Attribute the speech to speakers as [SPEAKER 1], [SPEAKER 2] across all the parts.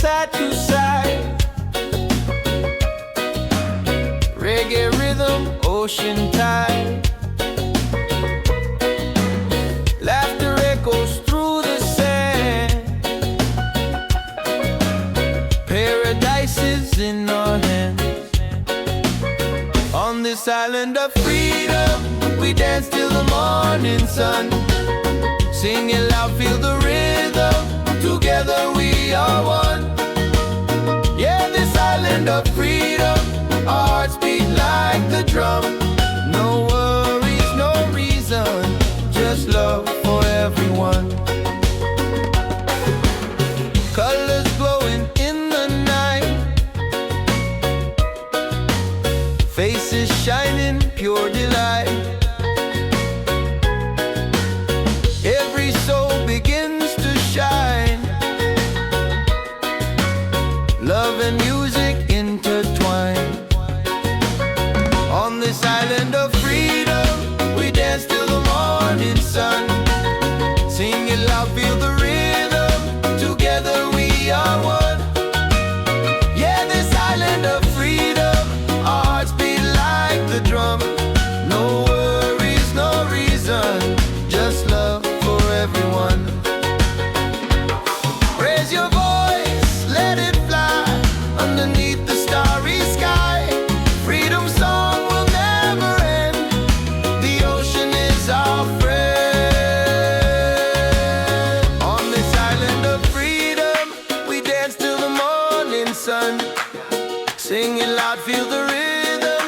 [SPEAKER 1] side to side. Reggae rhythm, ocean tide. Laughter echoes through the sand. Paradise is in our hands. On this island of freedom, we dance till the morning sun. Sing it loud, feel the rhythm. Together we are one. Yeah, this island of freedom, our hearts beat like the drum. No worries, no reason, just love for everyone. Colors glowing in the night, faces shining, pure delight. Every soul begins to shine. Love and music intertwine. On this island of freedom, we dance till the morning sun. Sing it loud, feel the rhythm. Together we are one. Yeah, this island of freedom, our hearts beat like the drum. No worries, no reason, just love for everyone. Raise your voice, let it fly underneath the starry sky. Freedom song will never end. The ocean is our friend. On this island of freedom, we dance till the morning sun. Sing it loud, feel the rhythm.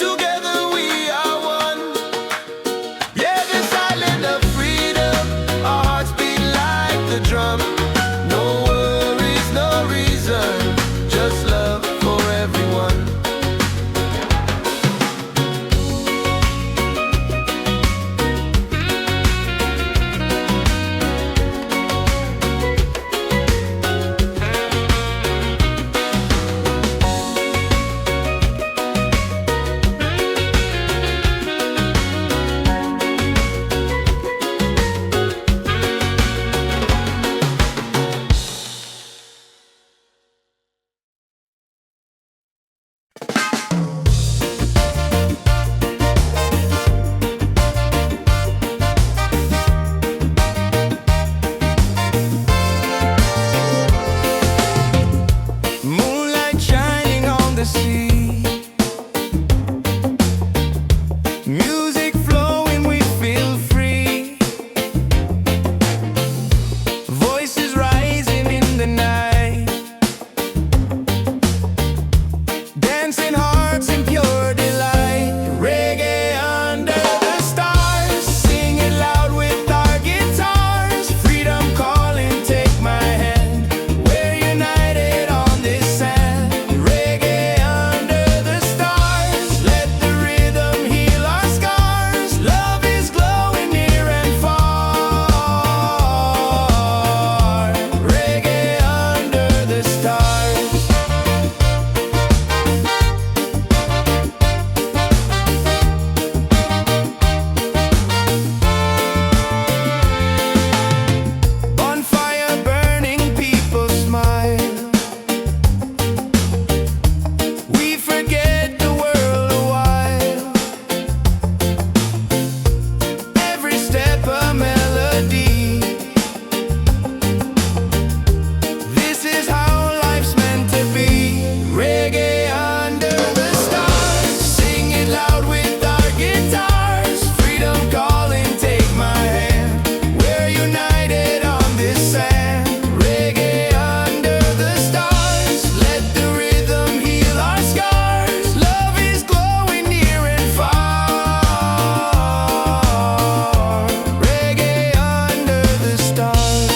[SPEAKER 1] Together we are one. Yeah, this island of freedom, our hearts beat like the drum. No worries, no reason, just love for everyone. Moonlight shining on the sea, music flowing, we feel free. Voices rising in the night, dancing hearts in pure delight. Reggae under the stars, sing it loud with our guitars. Freedom calling, take my hand. We're united on this sand. Reggae under the stars, let the rhythm heal our scars. Love is glowing near and far. Reggae under the stars. Bonfire burning, people smile. We forget the world a while. Every step a melody. This is how life's meant to be. Reggae under the stars, sing it loud with our guitars. Freedom calling, take my hand. We're united on this sand. Reggae under the stars, let the rhythm heal our scars. Love is glowing near and far. Reggae under the stars.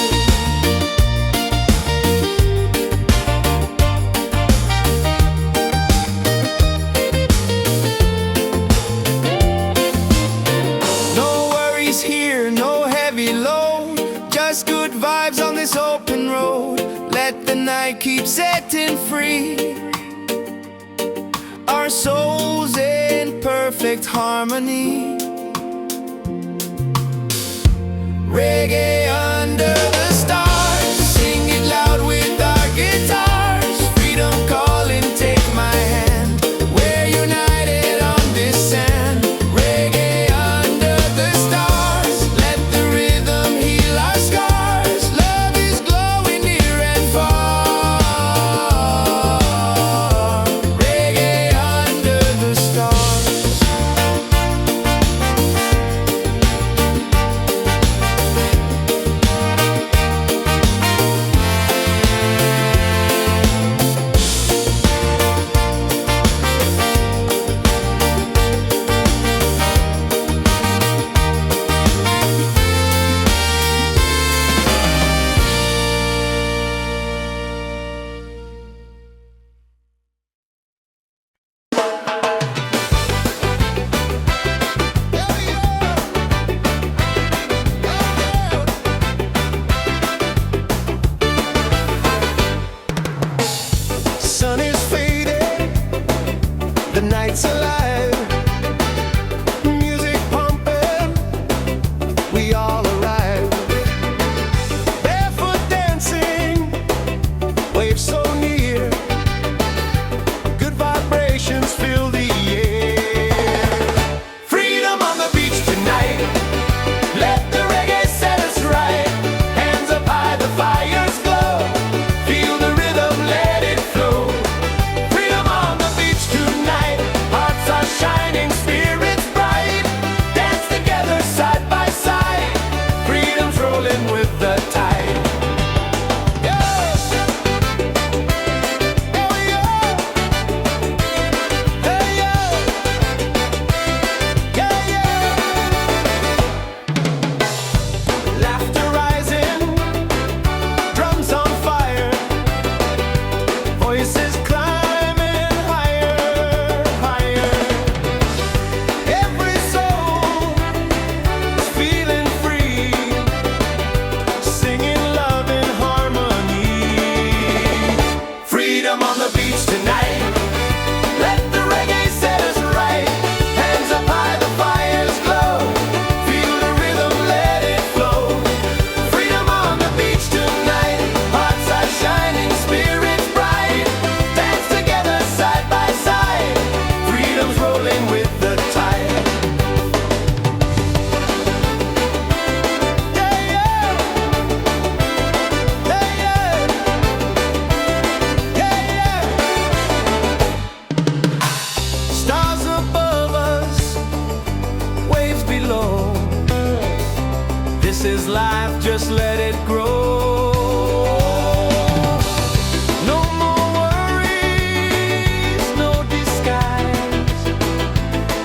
[SPEAKER 1] No worries here, no heavy load, just good vibes on this open road. Let the night keep setting free. Our souls in perfect harmony. Reggae under the stars, sing it loud with our guitar. night's alive, music pumping, we all arrive. Barefoot dancing, waves so near, good vibrations fill the air. Freedom on the beach tonight, let the reggae set us right. Hands up high, the fires glow, feel the rhythm, let it flow. Freedom on the beach tonight, hearts are shining, spirits bright. Dance together side by side, freedom's rolling with the tide. Laughter rising, drums on fire, voices climbing higher, higher. Every soul is feeling free, singing love in harmony. Freedom on the beach tonight, let the reggae set us right. Hands up high, the fires glow, feel the rhythm, let it flow. Freedom on the beach tonight, hearts are shining, spirits bright. Dance together side by side, freedom's rolling with the tide. Yeah, yeah. Yeah, yeah. Yeah, yeah. Stars above us, waves below. This is life, just let it grow. No more worries, no disguise,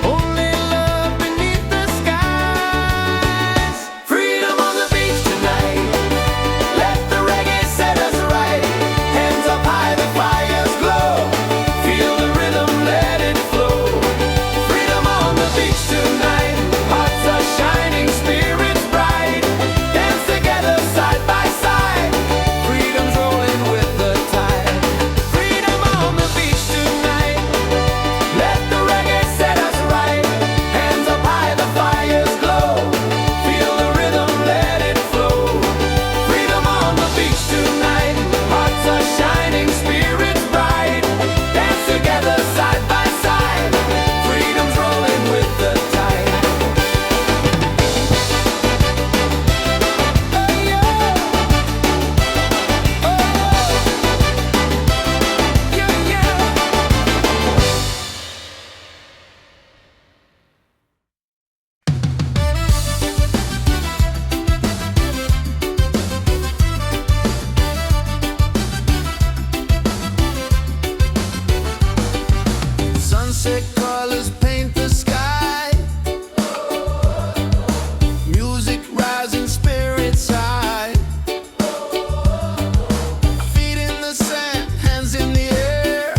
[SPEAKER 1] only love beneath the skies. Freedom on the beach tonight, let the reggae set us right. Hands up high, the fires glow, feel the rhythm, let it flow. Freedom on the beach tonight, hearts are shining, spirits bright. Dance together side by side, freedom's rolling with the tide. Freedom on the beach tonight, let the reggae set us right. Hands up high, the fires glow, feel the rhythm, let it flow. Freedom on the beach tonight, hearts are shining, spirits bright. Dance together side by side, freedom's rolling with the tide. Sunset colors paint the sky, music rising, spirits high. Feet in the sand, hands in the air,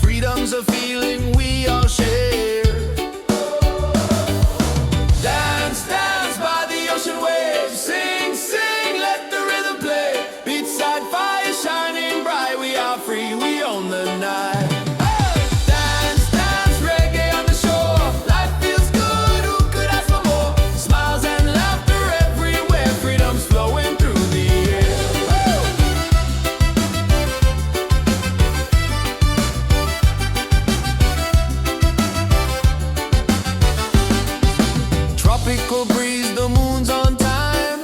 [SPEAKER 1] freedom's a feeling we all share. Dance, dance by the ocean waves, sing, sing, let the rhythm play. Beachside fire shining bright, we are free, we own the night. Dance, dance, reggae on the shore, life feels good, who could ask for more? Smiles and laughter everywhere, freedom's flowing through the air. Tropical breeze, the moon's on time,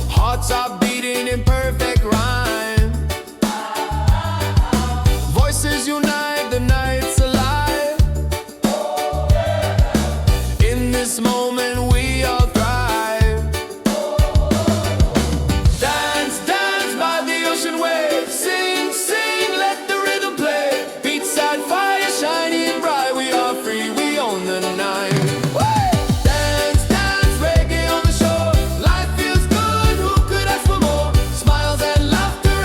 [SPEAKER 1] hearts are beating in perfect rhyme. Voices unite, the night's alive. In this moment we all thrive. Dance, dance by the ocean waves, sing, sing, let the rhythm play. Beachside fire shining bright, we are free, we own the night. Dance, dance, reggae on the shore, life feels good, who could ask for more? Smiles and laughter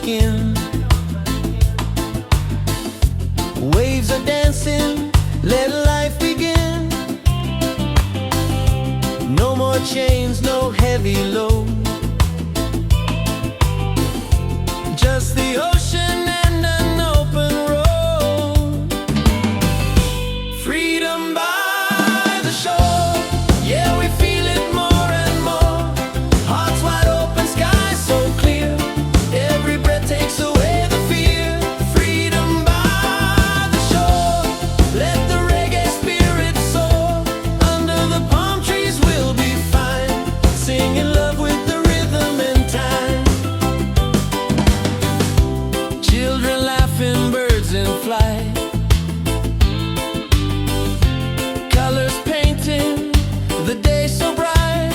[SPEAKER 1] skin. Waves are dancing, let life begin. No more chains, no heavy load. Just the ocean and an open road. Freedom by the shore. Yeah, we feel it more and more. Hearts wide open, sky so clear. Every breath takes away the fear. Freedom by the shore. Let the reggae spirit soar. Under the palm trees we'll be fine, singing love with the rhythm and time. Children laughing, birds in flight. Colors painting the day so bright.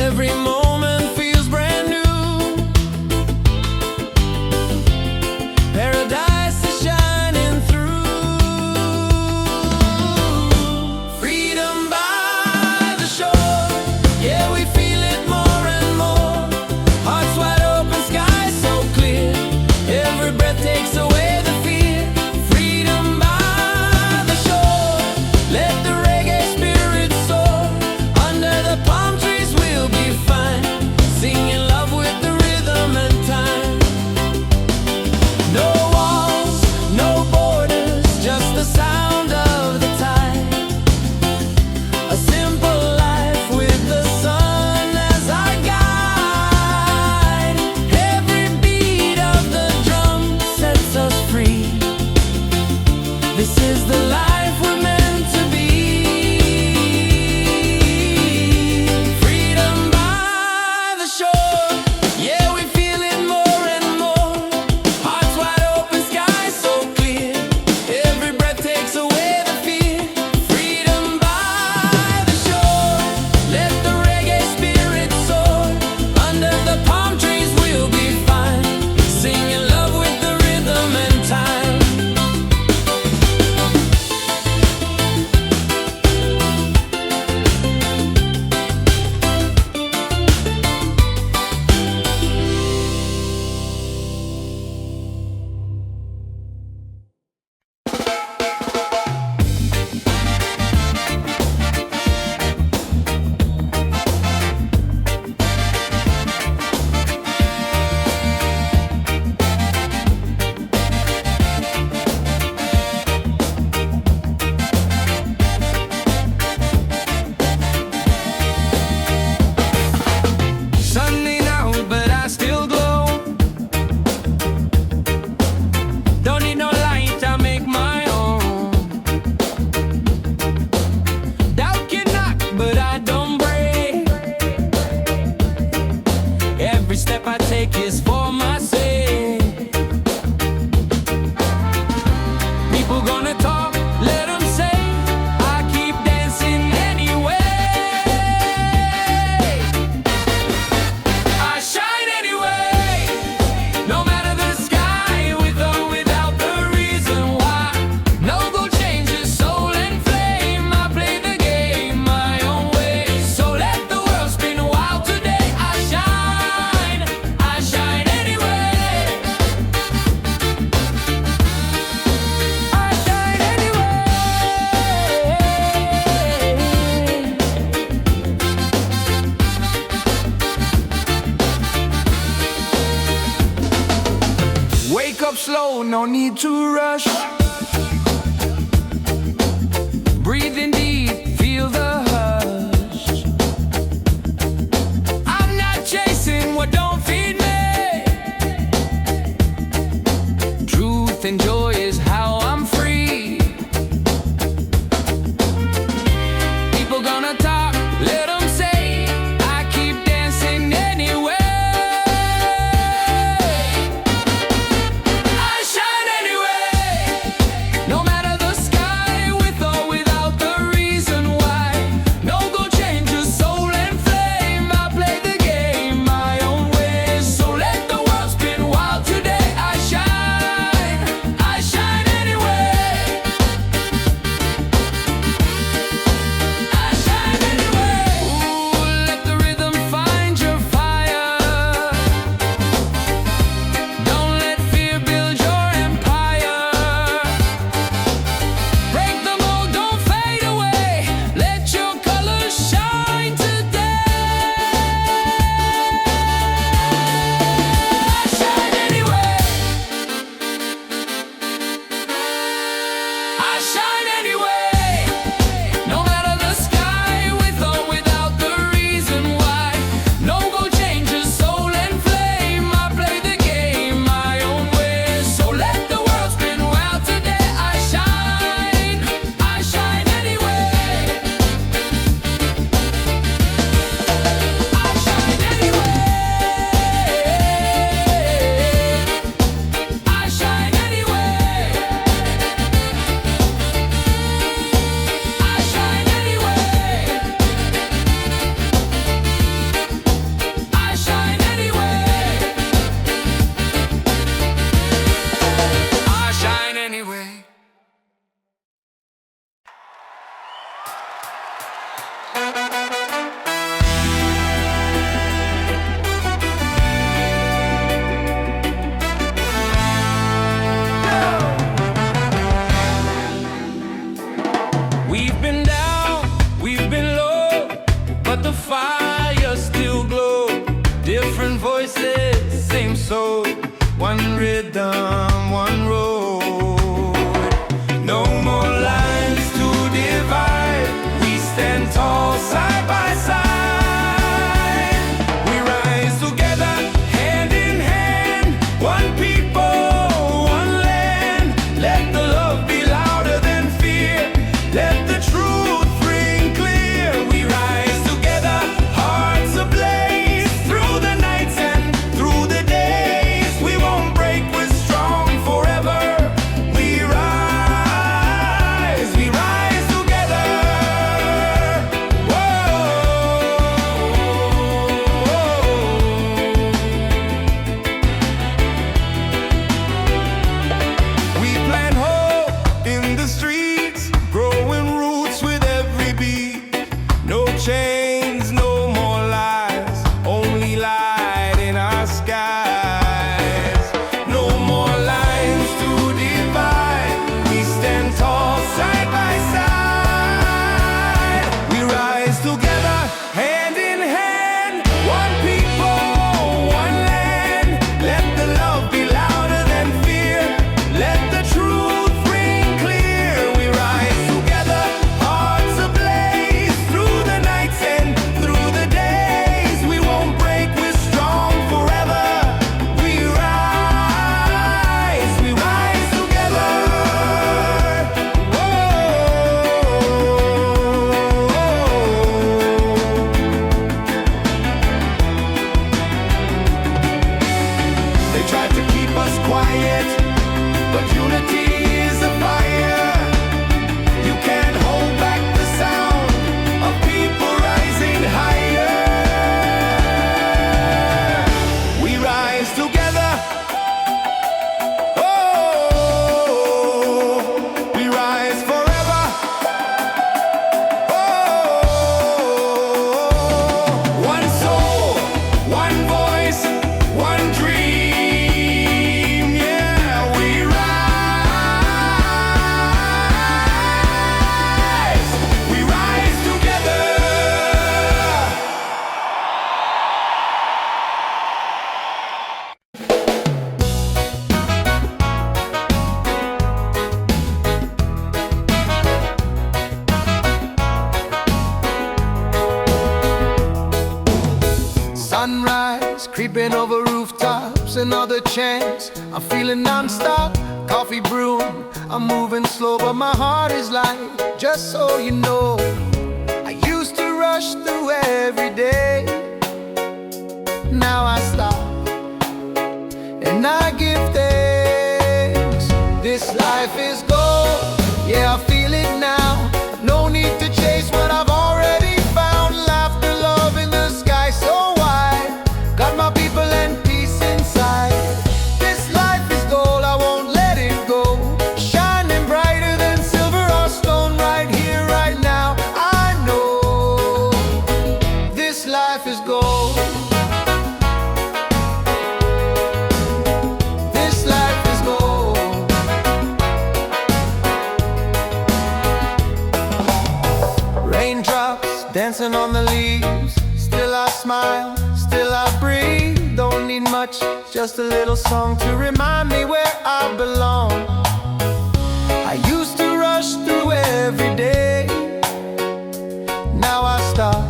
[SPEAKER 1] Every moment feels brand new. Paradise is shining through. Freedom by the shore. Yeah, we feel it more and more. Hearts wide open, sky so clear. Every breath takes away the fear. Freedom by the shore. Let the reggae spirit soar. Under the palm trees we'll be fine, singing love with the rhythm and time. No walls, no borders, just the sound of the tide. A simple life with the sun as our guide. Every beat of the drum sets us free. This is the life we're meant to be. Freedom by the shore. Yeah, we feel it more and more. Hearts wide open, sky so clear. Every breath takes away the fear. Freedom by the shore. Let the reggae spirit soar. Under the palm trees we'll be fine, singing love with the rhythm and time. Sunday now, but I still glow. Don't need no light, I make my own. Doubt can knock, but I don't break. Every step I take is for my sake. People gonna talk, let them say. I keep dancing anyway. I shine anyway. No matter the sky, with or without the reason why. No gold changes, soul and flame. I play the game my own way. So let the world spin wild today. I shine anyway. I shine anyway. Wake up slow, no need to rush. Breathe in deep, feel the hush. I'm not chasing what don't feed me. Truth and joy is how I'm free. People gonna talk, let them say. I keep dancing anyway. I shine anyway. No matter the sky, with or without the reason why. No gold changes, soul and flame. I play the game my own way. So let the world spin wild today. I shine wisdom, one road. No more lines to divide. We stand tall side by side. We rise together, hand in hand. One people, one land. Let the love be louder than fear. Let the truth ring clear. We rise together, hearts ablaze. Through the nights and through the days, we won't break, we're strong forever. We rise together. We plant hope in the streets, growing roots with every beat. No chains, no more lies, only light in our skies. No more lines to divide. We stand tall side by side. We rise together, hand in hand. One people, one land. Let the love be louder than fear. Let the truth ring clear. We rise together, hearts ablaze. Through the nights and through the days, we won't break, we're strong forever. We rise together. They tried to keep us quiet, but unity is a fire. You can't hold back the sound of people rising higher. We rise together. Oh, we rise forever. Oh, one soul, one voice, one dream. Yeah, we rise together. Sunrise, creeping over rooftops, another chance. I'm feeling non-stop, coffee brewing. I'm moving slow, but my heart is light. Just so you know, I used to rush through every day. Now I stop and I give thanks. This life is gold, yeah, I feel it now. No need to chase what I've already found. Laughter, love in the sky so wide. Got my people and peace inside. This life is gold, I won't let it go. Shining brighter than silver or stone. Right here, right now, I know this life is gold. This life is gold. Raindrops dancing on the leaves. Still I smile, still I breathe. Don't need much, just a little song to remind me where I belong. I used to rush through every day. Now I stop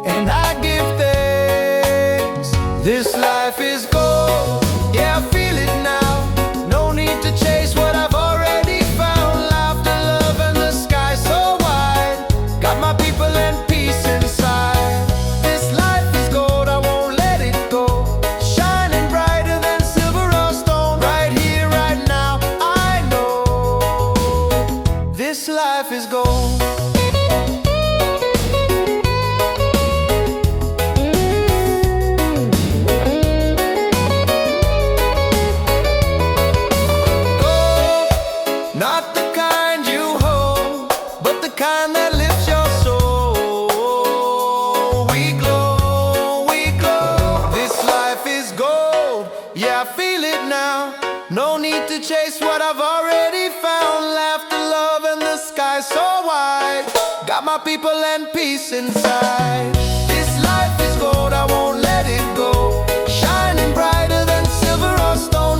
[SPEAKER 1] and I give thanks. This life is gold, yeah, I feel it now. No need to chase what I've already found. Laughter, love, and the sky so wide. Got my people and peace inside. This life is gold, I won't let it go. Shining brighter than silver or stone. Right here, right now, I know this life is gold. Not the kind you hold, but the kind that lifts your soul. We glow, we glow. This life is gold, yeah, I feel it now. No need to chase what I've already found. Laughter, love, and the sky so wide. Got my people and peace inside. This life is gold, I won't let it go. Shining brighter than silver or stone.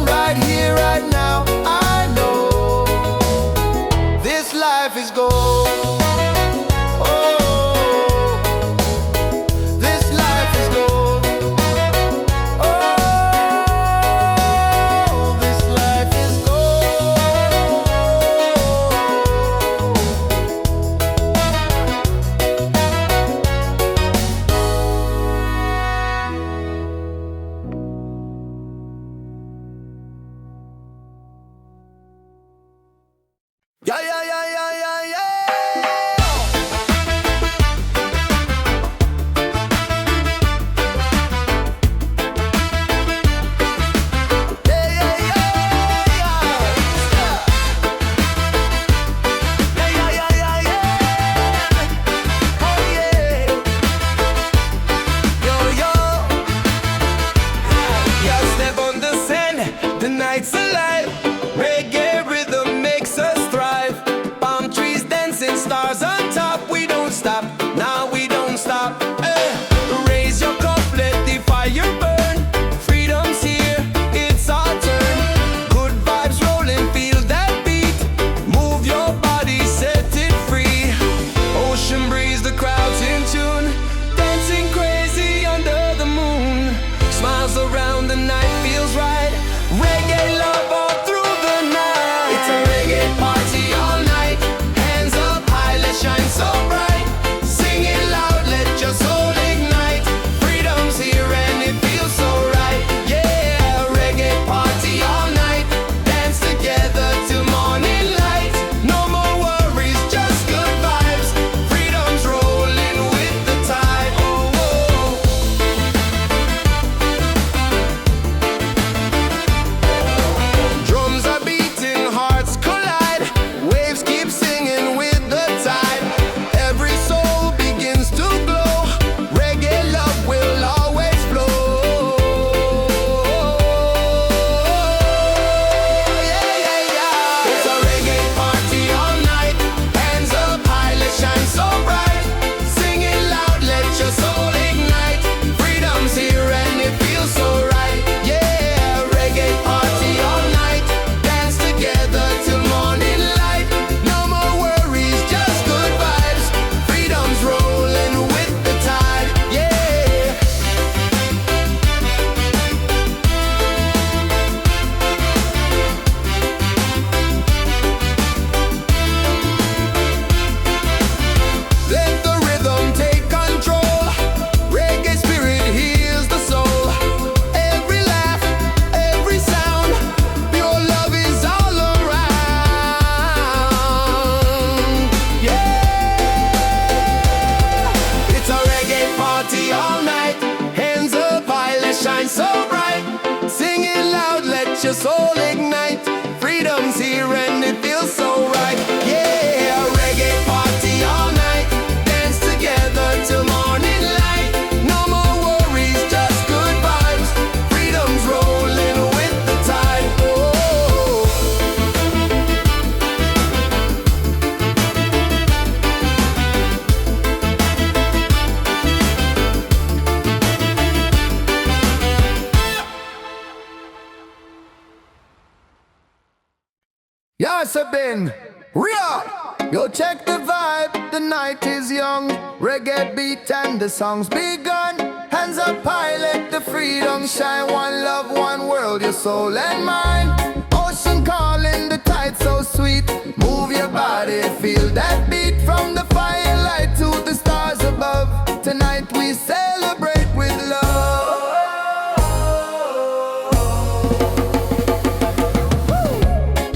[SPEAKER 1] has been real. Yo, check the vibe, the night is young. Reggae beat and the song's begun. Hands up high, let the freedom shine. One love, one world, your soul and mind. Ocean calling, the tide so sweet. Move your body, feel that beat. From the firelight to the stars above, tonight we celebrate with love.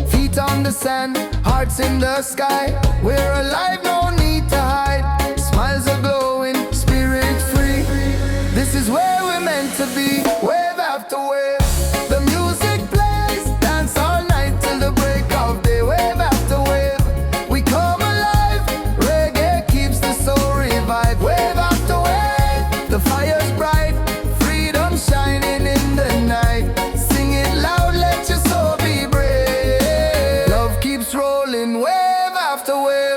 [SPEAKER 1] Feet on the sand, hearts in the sky. We're alive, no need to hide. Smiles are glowing, spirit free. This is where we're meant to be. Wave after wave, the music plays. Dance all night till the break of day. Wave after wave, we come alive. Reggae keeps the soul revived. Wave after wave, the fire's bright. Freedom shining in the night. Sing it loud, let your soul be brave. Love keeps rolling, wave after wave.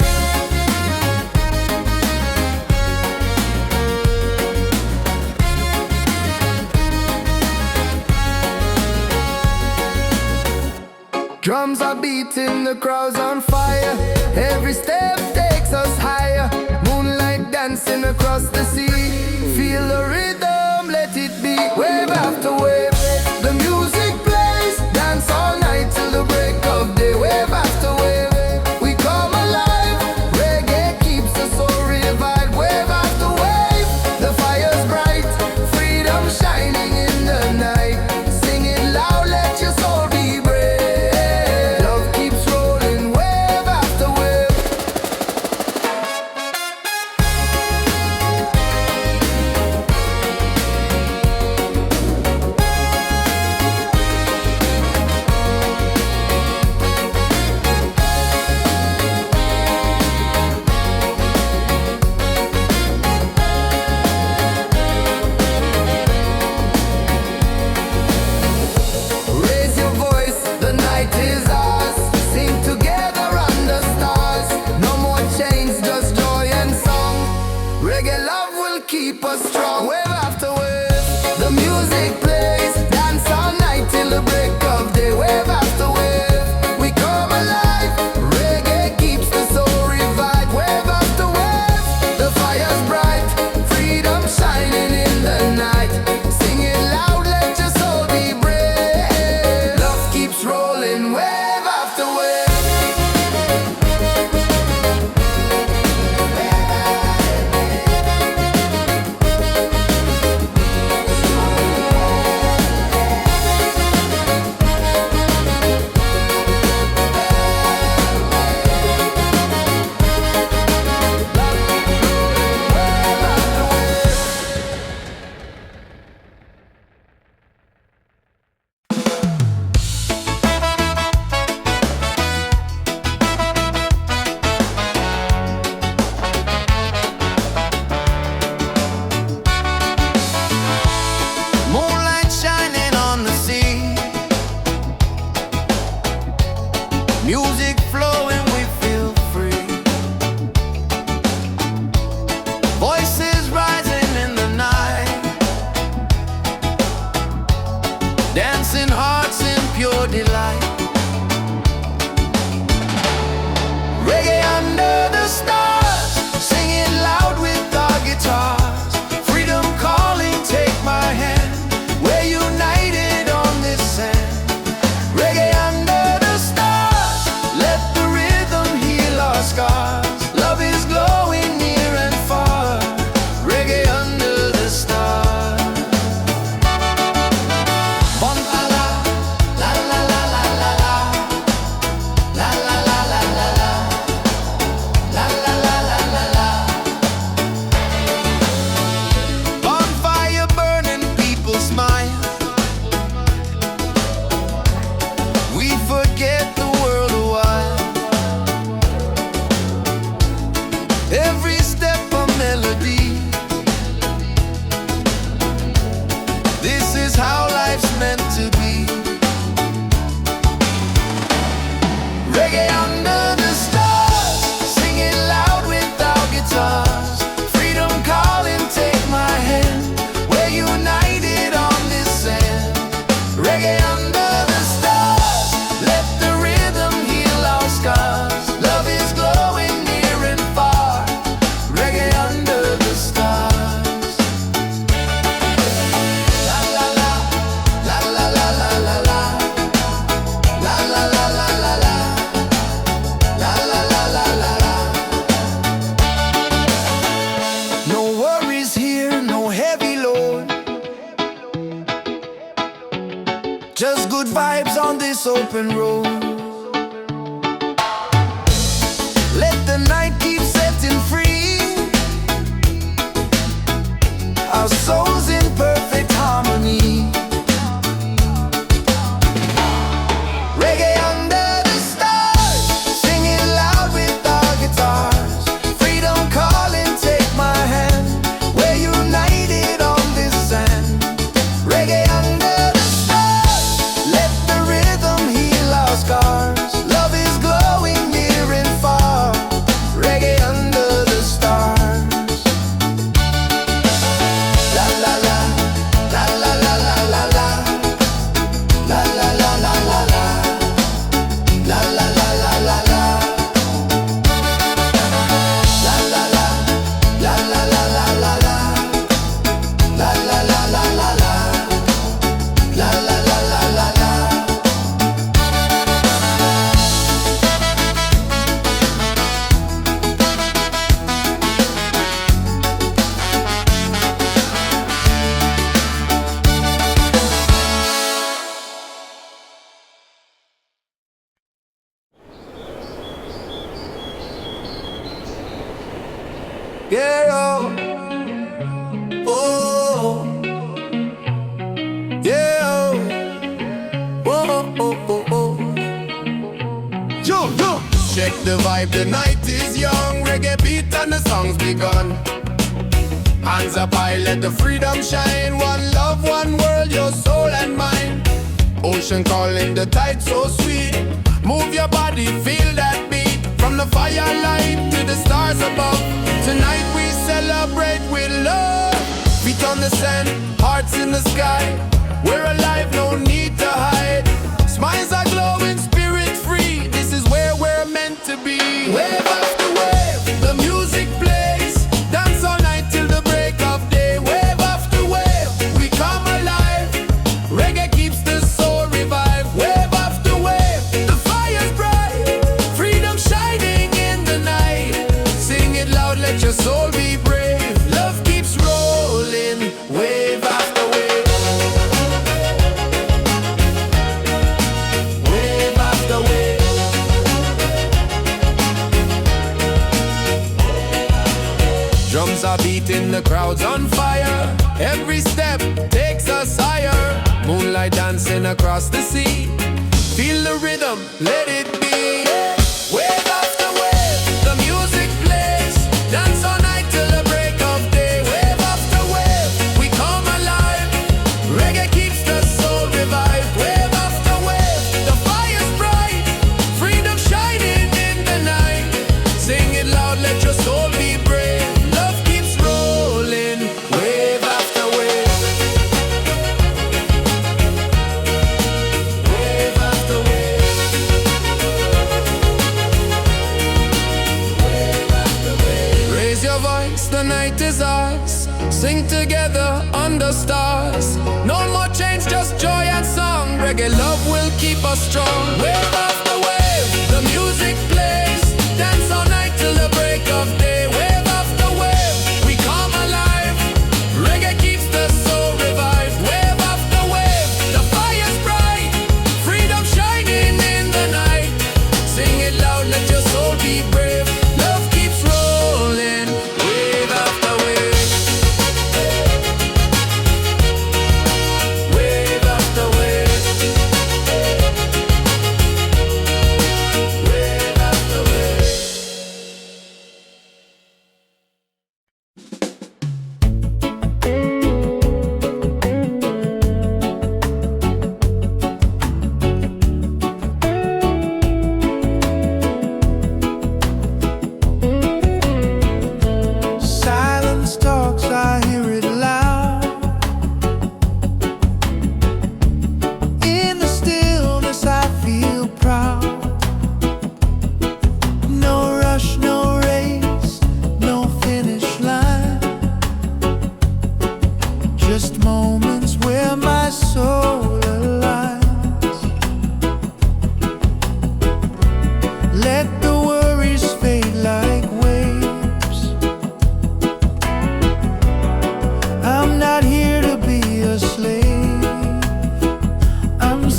[SPEAKER 1] Drums are beating, the crowd's on fire. Every step takes us higher. Moonlight dancing across the sea. Feel the rhythm, let it be. Wave after wave, the music plays. Dance all night till the break of day. Wave after wave, we come alive. Reggae keeps the soul revived. Wave after wave, the fire's bright. Freedom shining in the night. Sing it loud, let your soul be brave. just good vibes on this open road. Let the night keep setting free, our souls in perfect harmony. Reggae under the stars, singing loud with our guitars. Freedom calling, take my hand, we're united on this sand. Reggae under the stars, let the rhythm heal our scars. Love is glowing near and far. Reggae under the stars. La la la, la la la la la la, la la la la la la, la la la la la la, la la la, la la la la la la, la la la la la la, la la la la la la. Yeah, oh, oh, yeah, oh, oh, oh, oh, oh. Yo, yo. Check the vibe, the night is young. Reggae beat and the song's begun. Hands up high, let the freedom shine. One love, one world, your soul and mine. Ocean calling, the tide so sweet. Move your body, feel that beat. From the firelight to the stars above. Tonight we celebrate with love. Feet on the sand, hearts in the sky. We're alive, no need to hide. Smiles are glowing, spirit free. This is where we're meant to be. Wave after wave, the music plays. Dance all night till the break of day. Wave after wave, we come alive. Reggae keeps the soul revived. Wave after wave, the fire's bright. Freedom shining in the night. Sing it loud, let your soul be brave. Love keeps rolling, wave after wave. Wave after wave. Drums are beating, the crowd's on fire. Every step takes us higher. Moonlight dancing across the sea. Feel the rhythm, let it be. Wave after wave, the music plays. Dance all night till the break of day. Wave after wave, we come alive. Reggae keeps the soul revived. Wave after wave, the fire's bright. Freedom shining in the night. Sing it loud, let your soul be brave. Love keeps rolling, wave after wave. Wave after wave. Raise your voice, the night is ours. Sing together under stars. No more change, just joy and song. Reggae love will keep us strong. Wave after wave, the music plays. Dance all night till the break of day. Wave after wave, we come alive. Reggae keeps the soul revived. Wave after wave, the fire's bright. Freedom shining in the night. Sing it loud, let your soul be brave. Love keeps rolling, wave after wave. Wave after wave. Wave after wave. Silence talks, I hear it loud. In the stillness I feel proud. No rush, no race, no finish line. Just moments where my soul aligns. Let the worries fade like waves. I'm not here to be a slave. I'm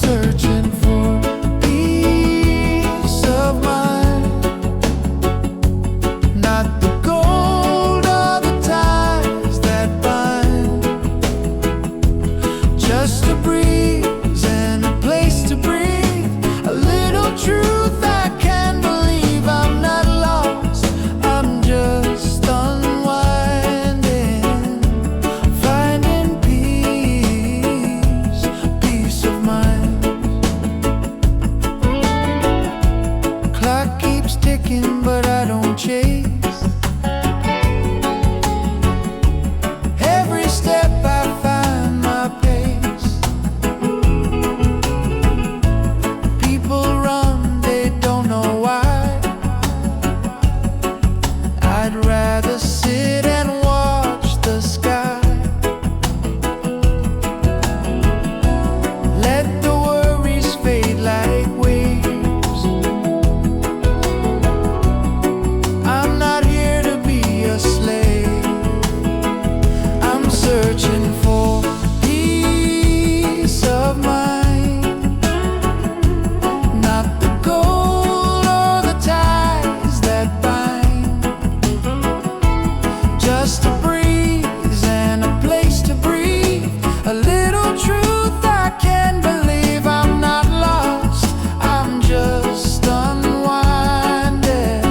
[SPEAKER 1] Just a breeze and a place to breathe, a little truth I can't believe. I'm not lost, I'm just unwinding, finding peace, peace of mind. Clock keeps ticking but I don't chase. Every step I find my pace. People run, they don't know why. I'd rather sit and watch the sky. Let the worries fade like waves. I'm not here to be a slave. I'm searching for peace of mind, not the gold or the ties that bind. Just a breeze and a place to breathe, a little truth I can't believe. I'm not lost, I'm just unwinding,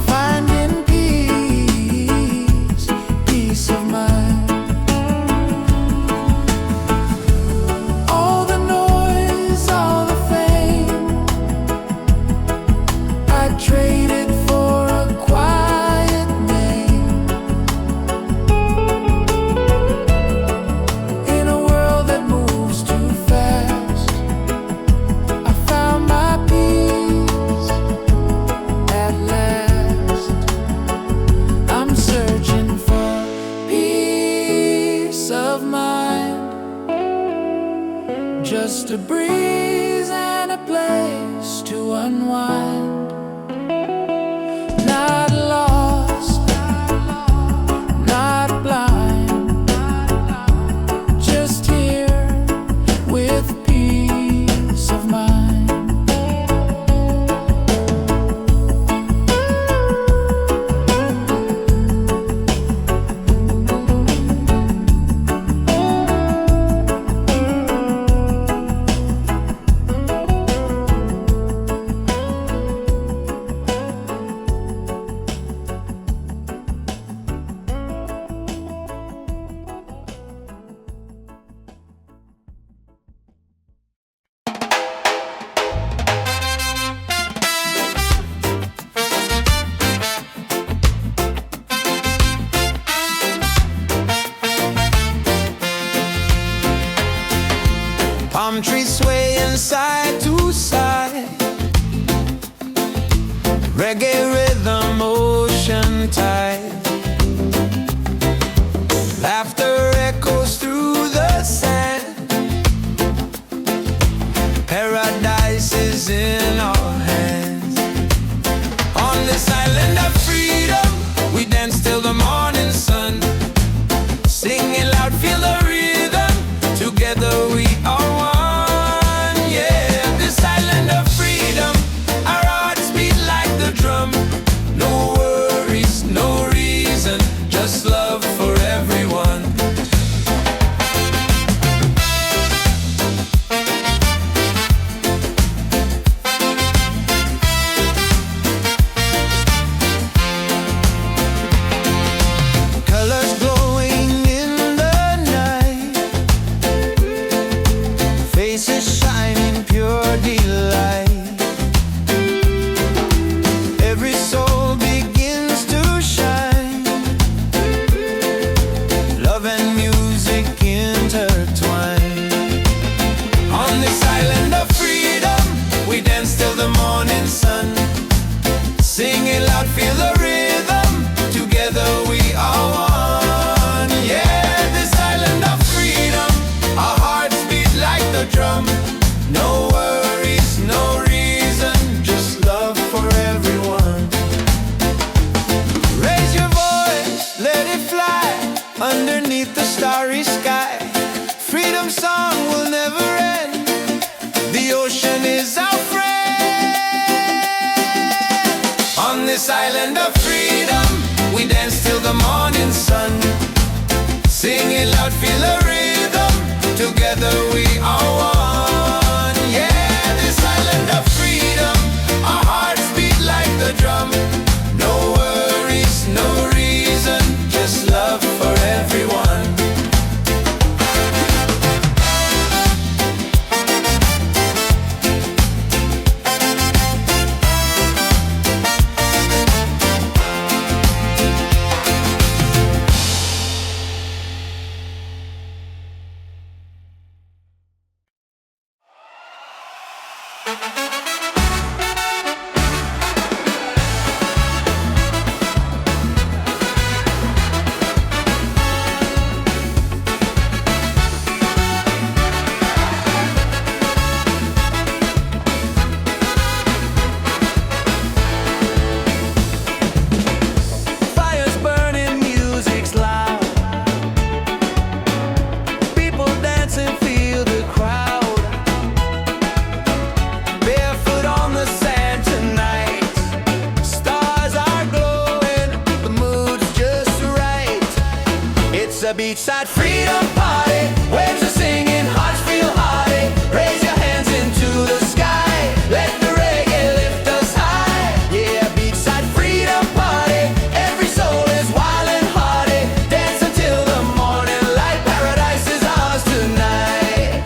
[SPEAKER 1] finding peace, peace of mind. All the noise, all the fame, I traded for a quiet name. In a world that moves too fast, I found my peace at last. I'm searching for peace of mind. Just a breeze and a place to unwind. Not lost, not blind, just here with peace of mind. Palm trees swaying side to side, reggae rhythm, ocean tide. Laughter echoes through the sand. Paradise is in our hands. On this island of freedom, we dance till the morning sun. Singing loud, feel the rhythm. Together we are one. Yeah, this island of freedom, our hearts beat like the drum. No worries, no reason, just love for everyone. Colors glowing in the night, faces shining pure delight. Every soul begins to shine, love and music intertwine. On this island of freedom, we dance till the morning sun. Singing loud, feel the rhythm. Together we are one. Yeah, this island of freedom, our hearts beat like the drum. No worries, no reason, just love for everyone. Raise your voice, let it fly underneath the starry sky. Freedom song will never end. The ocean is our friend. On this island of freedom, we dance till the morning sun. Singing loud, feel the rhythm. Fires burning, music's loud. People dancing, feel the crowd. Barefoot on the sand tonight. Stars are glowing, the mood's just right. It's a beachside freedom party. Waves are singing, hearts feel hearty. Raise your hands into the sky. Let the reggae lift us high. Yeah, beachside freedom party. Every soul is wild and hearty. Dance until the morning light. Paradise is ours tonight.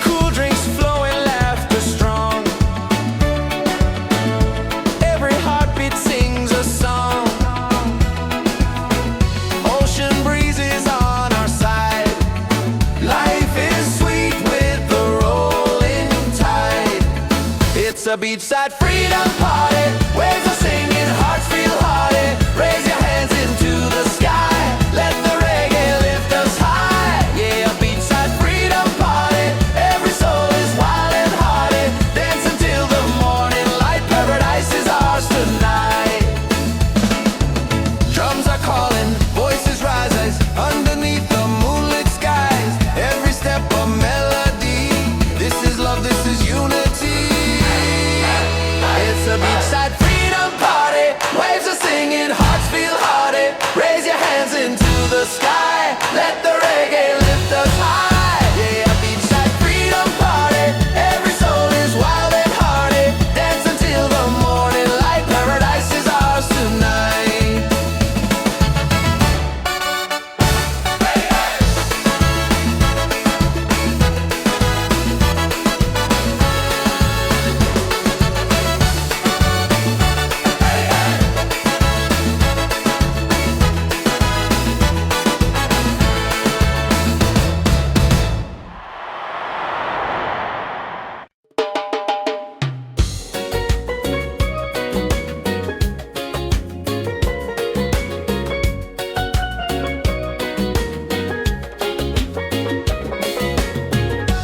[SPEAKER 1] Cool drinks flowing, laughter strong. Every heartbeat sings a song. Ocean breezes on our side. Life is sweet with the rolling tide. It's a beachside freedom party. Waves are singing, hearts feel hearty. Raise your hands into the sky. Let the reggae lift us high. Yeah, a beachside freedom party. Every soul is wild and hearty. Dance until the morning light. Paradise is ours tonight. Drums are calling, voices rise underneath the moonlit skies. Every step a melody. This is love, this is unity. It's a beachside freedom party. Waves are singing, hearts feel hearty. Raise your hands into the sky. Let the reggae lift us high. Yeah, a beachside freedom party. Every soul is wild and hearty. Dance until the morning light. Paradise is ours tonight.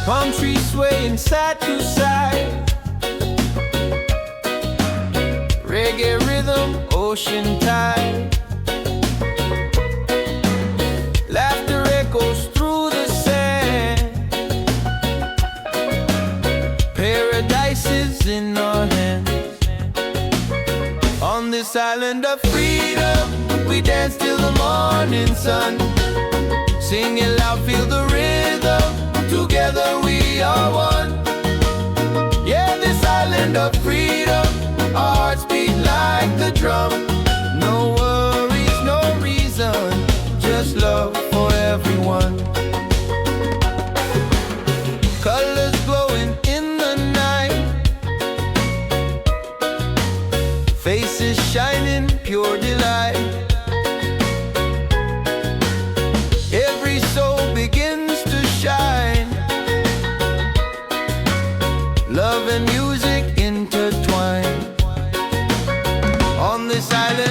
[SPEAKER 1] Palm trees swaying side to side. Reggae rhythm, ocean tide. Laughter echoes through the sand. Paradise is in our hands. On this island of freedom, we dance till the morning sun. Sing it loud, feel the rhythm. Together we are one. Yeah, this island of freedom, our hearts beat like the drum. No worries, no reason, just love for everyone. Colors glowing in the night. Faces shining, pure delight. Every soul begins to shine. Love and music intertwine. On this island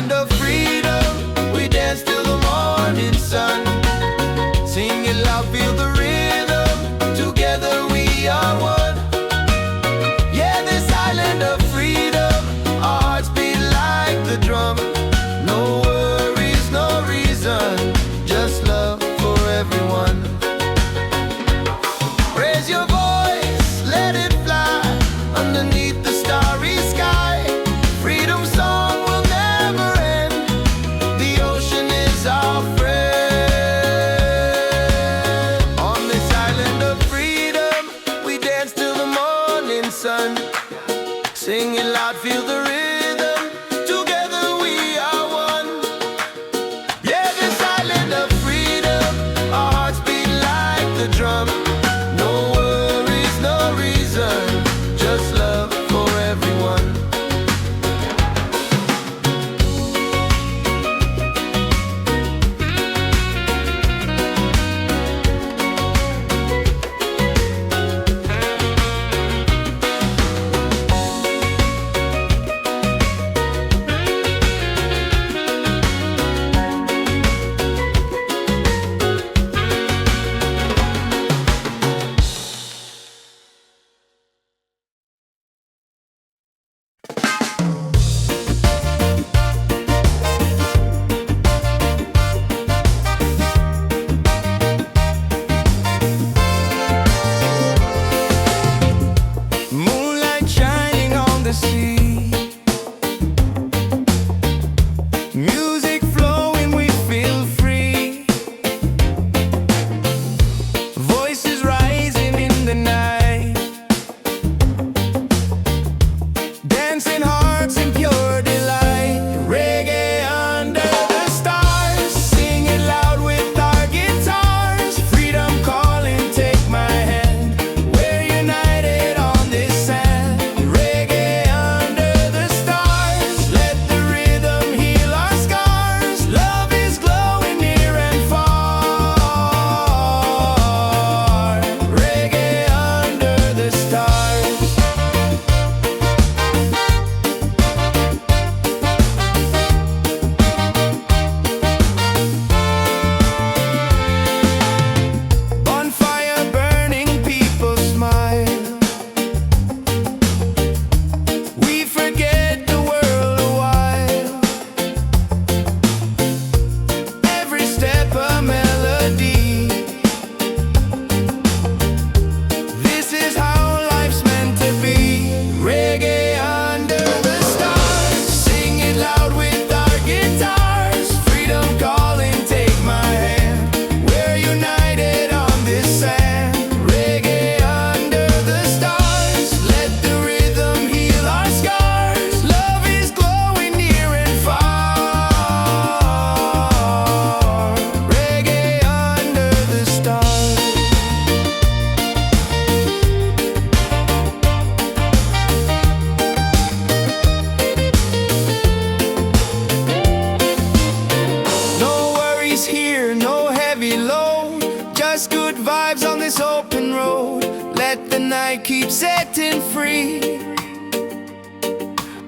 [SPEAKER 1] feeling free,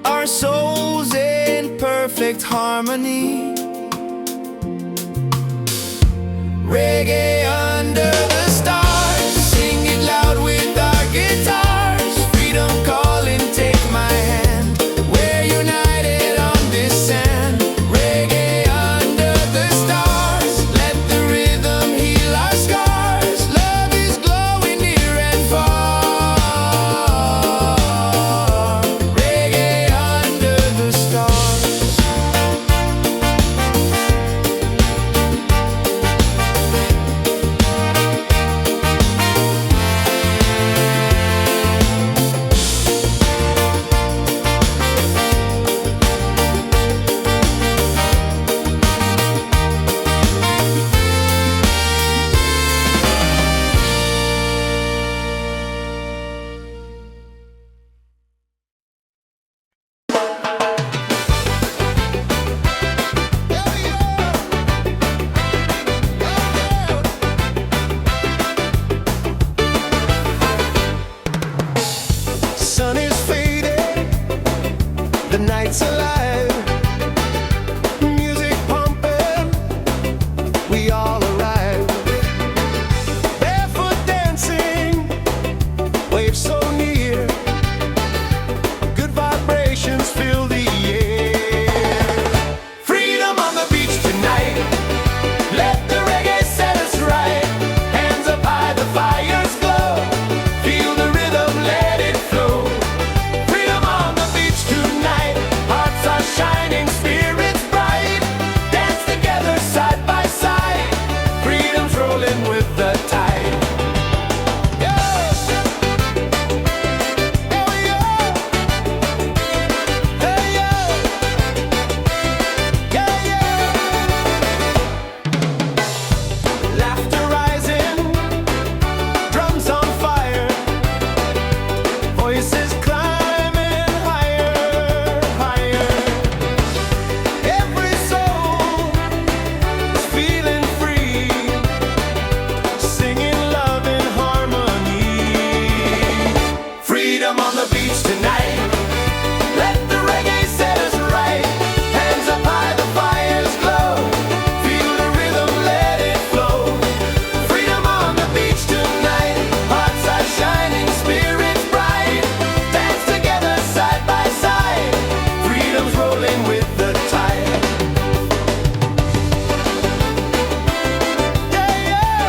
[SPEAKER 1] our souls in perfect harmony. Reggae under the stars, sing it loud with our guitars. Freedom calling, take my hand, we're united on this sand. Reggae under the stars, let the rhythm heal our scars. Love is glowing near and far. Reggae under the stars. Sun is fading, the night's alive, music pumping, we all arrive. Barefoot dancing, waves so near, good vibrations fill the air. Freedom on the beach tonight, let the reggae set us right. Hands up high, the fires glow, feel the rhythm, let it flow. Freedom on the beach tonight, hearts are shining, spirits bright. Dance together side by side, freedom's rolling with the tide. Yeah. Oh yeah. Hey yeah. Yeah yeah. Laughter rising, drums on fire, voices climbing higher, higher. Every soul is feeling free, singing love in harmony. Freedom on the beach tonight, let the reggae set us right. Hands up high, the fires glow, feel the rhythm, let it flow. Freedom on the beach tonight, hearts are shining, spirits bright. Dance together side by side, freedom's rolling with the tide. Yeah yeah.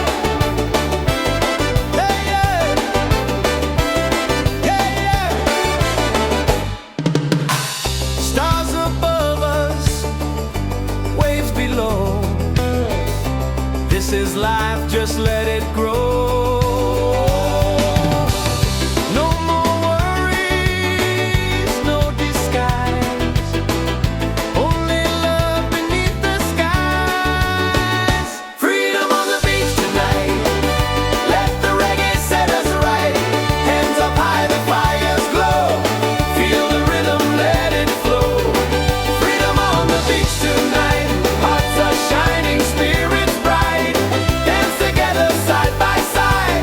[SPEAKER 1] Hey yeah. Yeah yeah. Stars above us, waves below. This is life, just let it grow. No more worries, no disguise, only love beneath the skies. Freedom on the beach tonight, let the reggae set us right. Hands up high, the fires glow, feel the rhythm, let it flow. Freedom on the beach tonight, hearts are shining, spirits bright. Dance together side by side,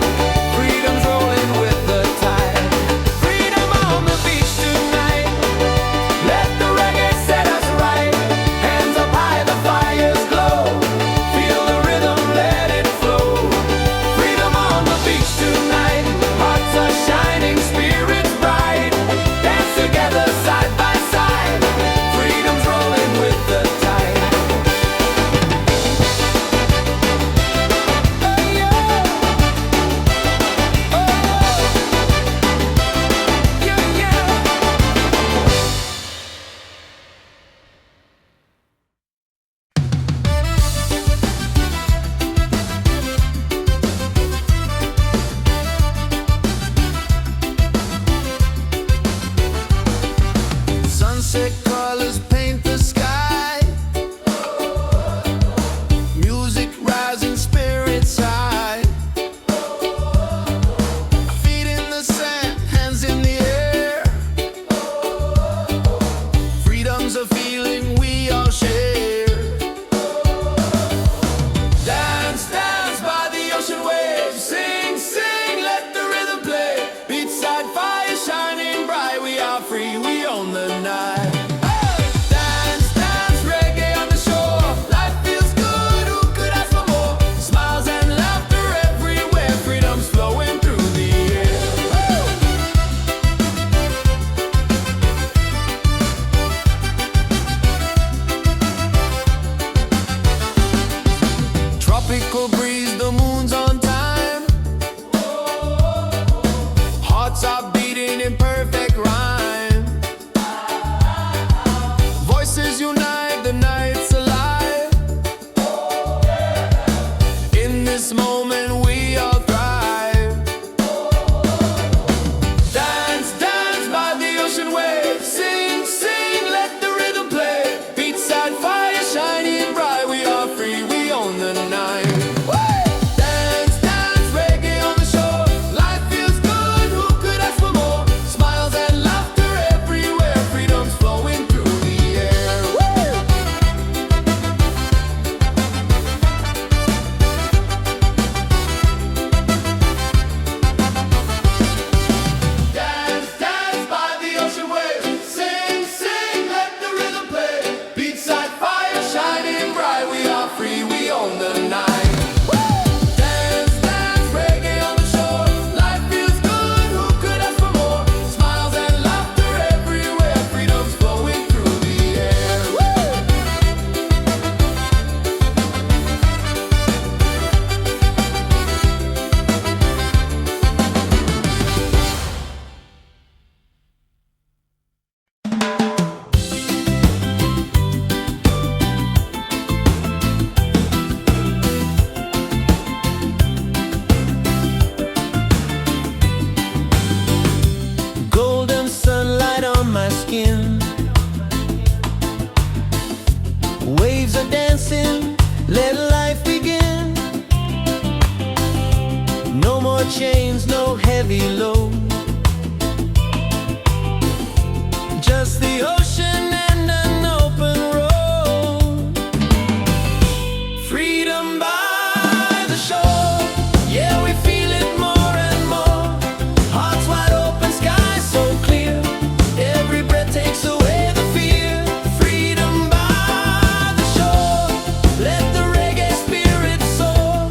[SPEAKER 1] waves are dancing, let life begin. No more chains, no heavy load, just the ocean and an open road. Freedom by the shore, yeah, we feel it more and more. Hearts wide open, sky so clear, every breath takes away the fear. Freedom by the shore, let the reggae spirit soar.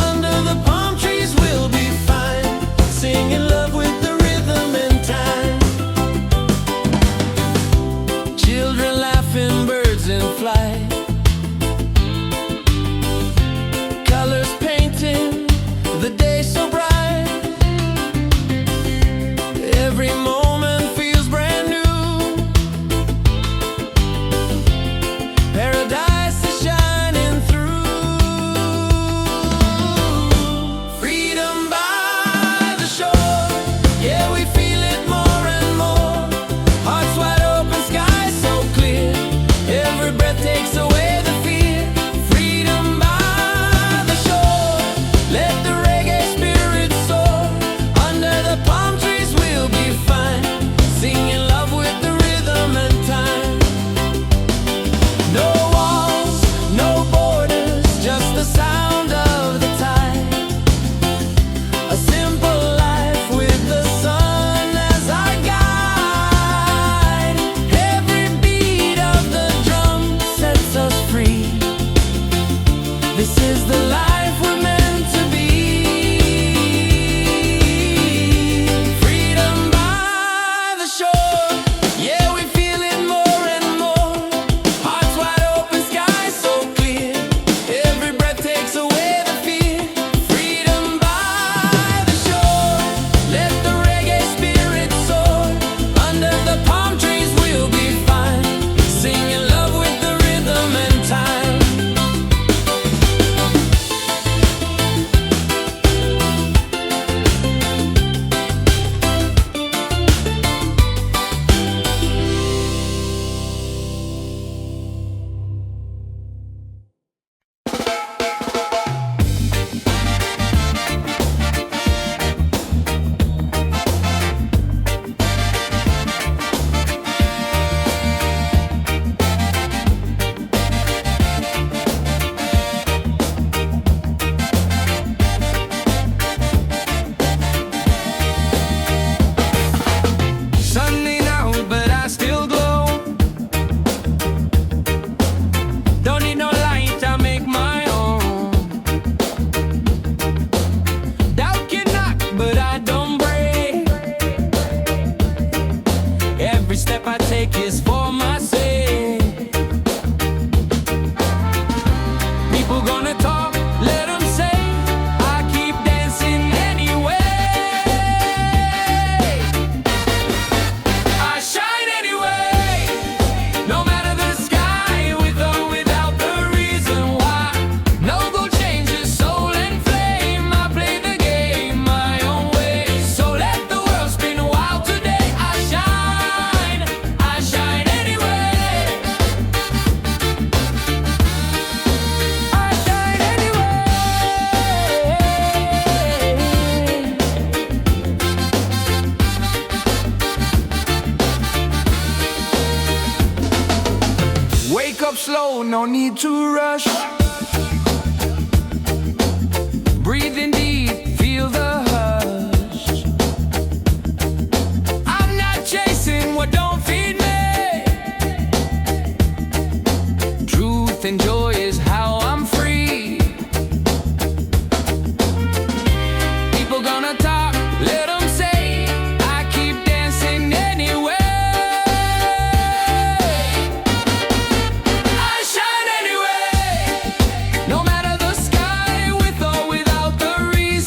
[SPEAKER 1] Under the palm trees we'll be fine, singing love with the rhythm and time. Children laughing, birds in flight, colors painting the day so bright. Every moment feels brand new, paradise is shining through. Freedom by the shore, yeah, we feel it more and more. Hearts wide open, sky so clear, every breath takes away the fear. Freedom by the shore, let the reggae spirit soar. Under the palm trees we'll be fine, singing love with the rhythm and time. No walls, no borders, just the sound of the tide. A simple life with the sun as our guide. Every beat of the drum sets us free. This is the life we're meant to be. Freedom by the shore, yeah, we feel it more and more. Hearts wide open, sky so clear, every breath takes away the fear. Freedom by the shore, let the reggae spirit soar. Under the palm trees we'll be fine, singing love with the rhythm and time. Sunday now, but I still glow. Don't need no light, I make my own. Doubt can knock, but I don't break. Every step I take is for my sake. People gonna talk, let them say. I keep dancing anyway. I shine anyway, no matter the sky, with or without the reason why. No gold changes soul and flame. I play the game my own way. So let the world spin wild today. I shine anyway. I shine anyway. Wake up slow, no need to rush. Breathe in deep, feel the hush. I'm not chasing what don't feed me. Truth and joy is how I'm free. People gonna talk, let them say. I keep dancing anyway. I shine anyway, no matter the sky, with or without the reason.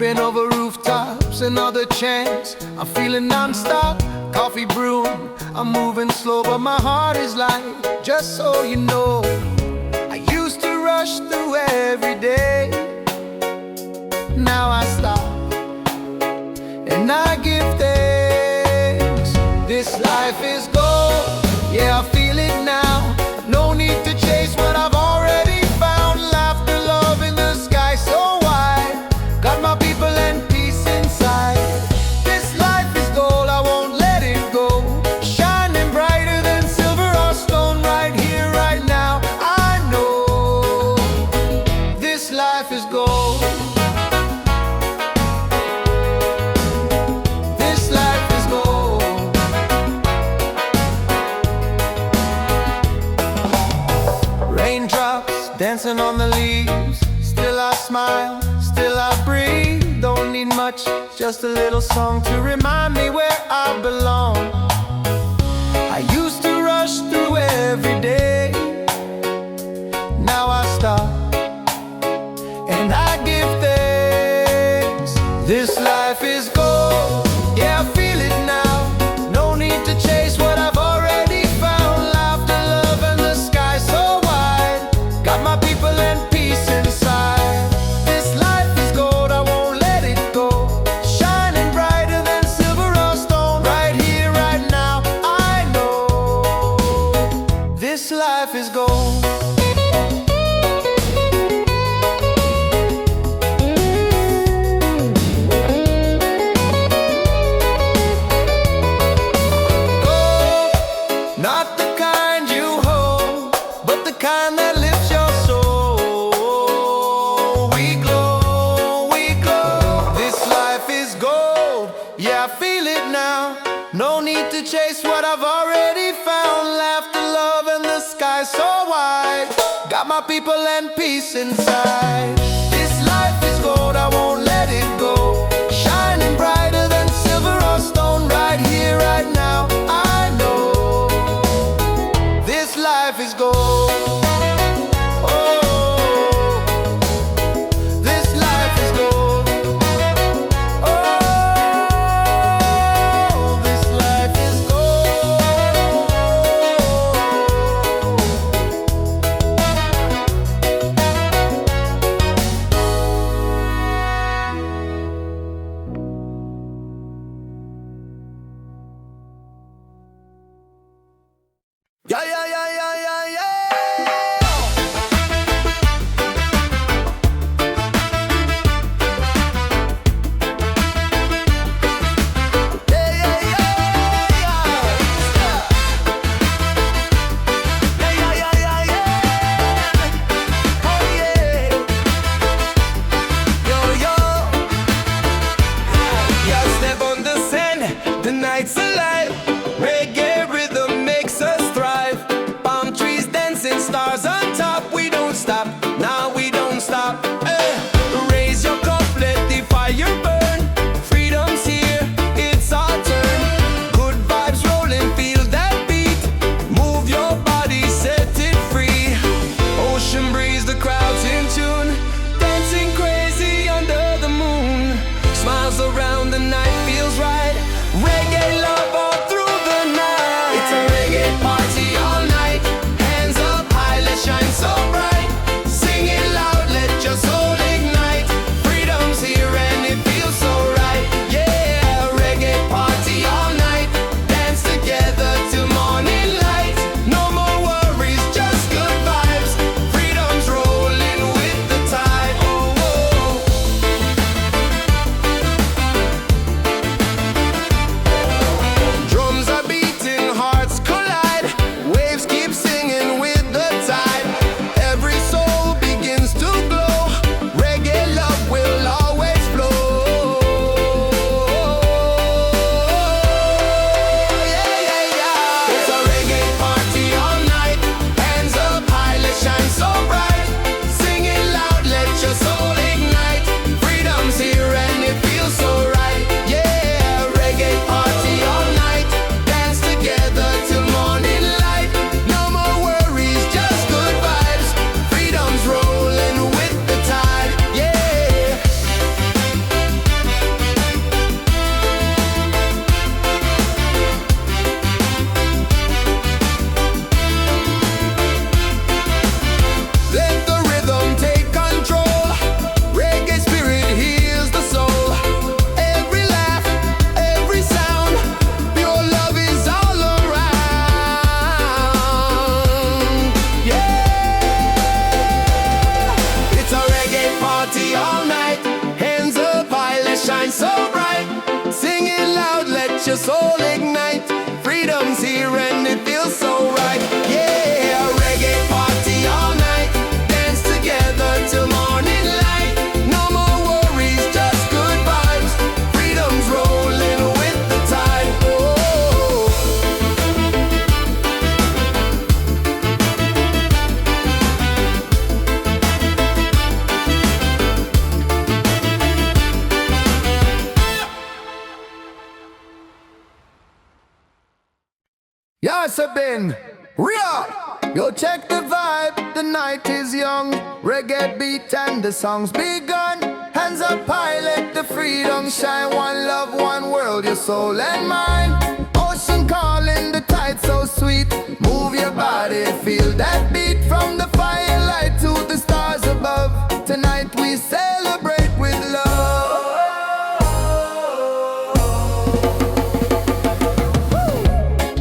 [SPEAKER 1] Tripping over rooftops, another chance. I'm feeling non-stop, coffee brewing. I'm moving slow, but my heart is light. Just so you know, I used to rush through every day. Now I stop and I give thanks. This life is gold, yeah, I feel it now. No need to chase what I've already found. Laughter, love in the sky so wide. Got my people and peace inside. This life is gold, I won't let it go. Shining brighter than silver or stone. Right here, right now, I know this life is gold. This life is gold. Raindrops dancing on the leaves. Still I smile, still I breathe. Don't need much, just a little song to remind me where I belong. I used to rush through every day. Now I stop and I give thanks. This life is gold, yeah, I feel it now. No need to chase what I've already found. Laughter, love, and the sky so wide. Got my people and peace inside. This life is gold, I won't let it go. Shining brighter than silver or stone. Right here, right now, I know this life is gold. Not the kind you hold, but the kind that lifts your soul. We glow, we glow. This life is gold, yeah, I feel it now. No need to chase what I've already found. Laughter, love, and the sky so wide. Got my people and peace inside. This life is gold, I won't let it go. Shining brighter than silver or stone. Right here, right now, I know this life is gold. Oh, this life is gold. Oh, this life is gold. Yes, I've been real. Yo, check the vibe, the night is young. Reggae beat and the song's begun. Hands up high, let the freedom shine. One love, one world, your soul and mind. Ocean calling, the tide so sweet. Move your body, feel that beat. From the firelight to the stars above. Tonight we celebrate with love.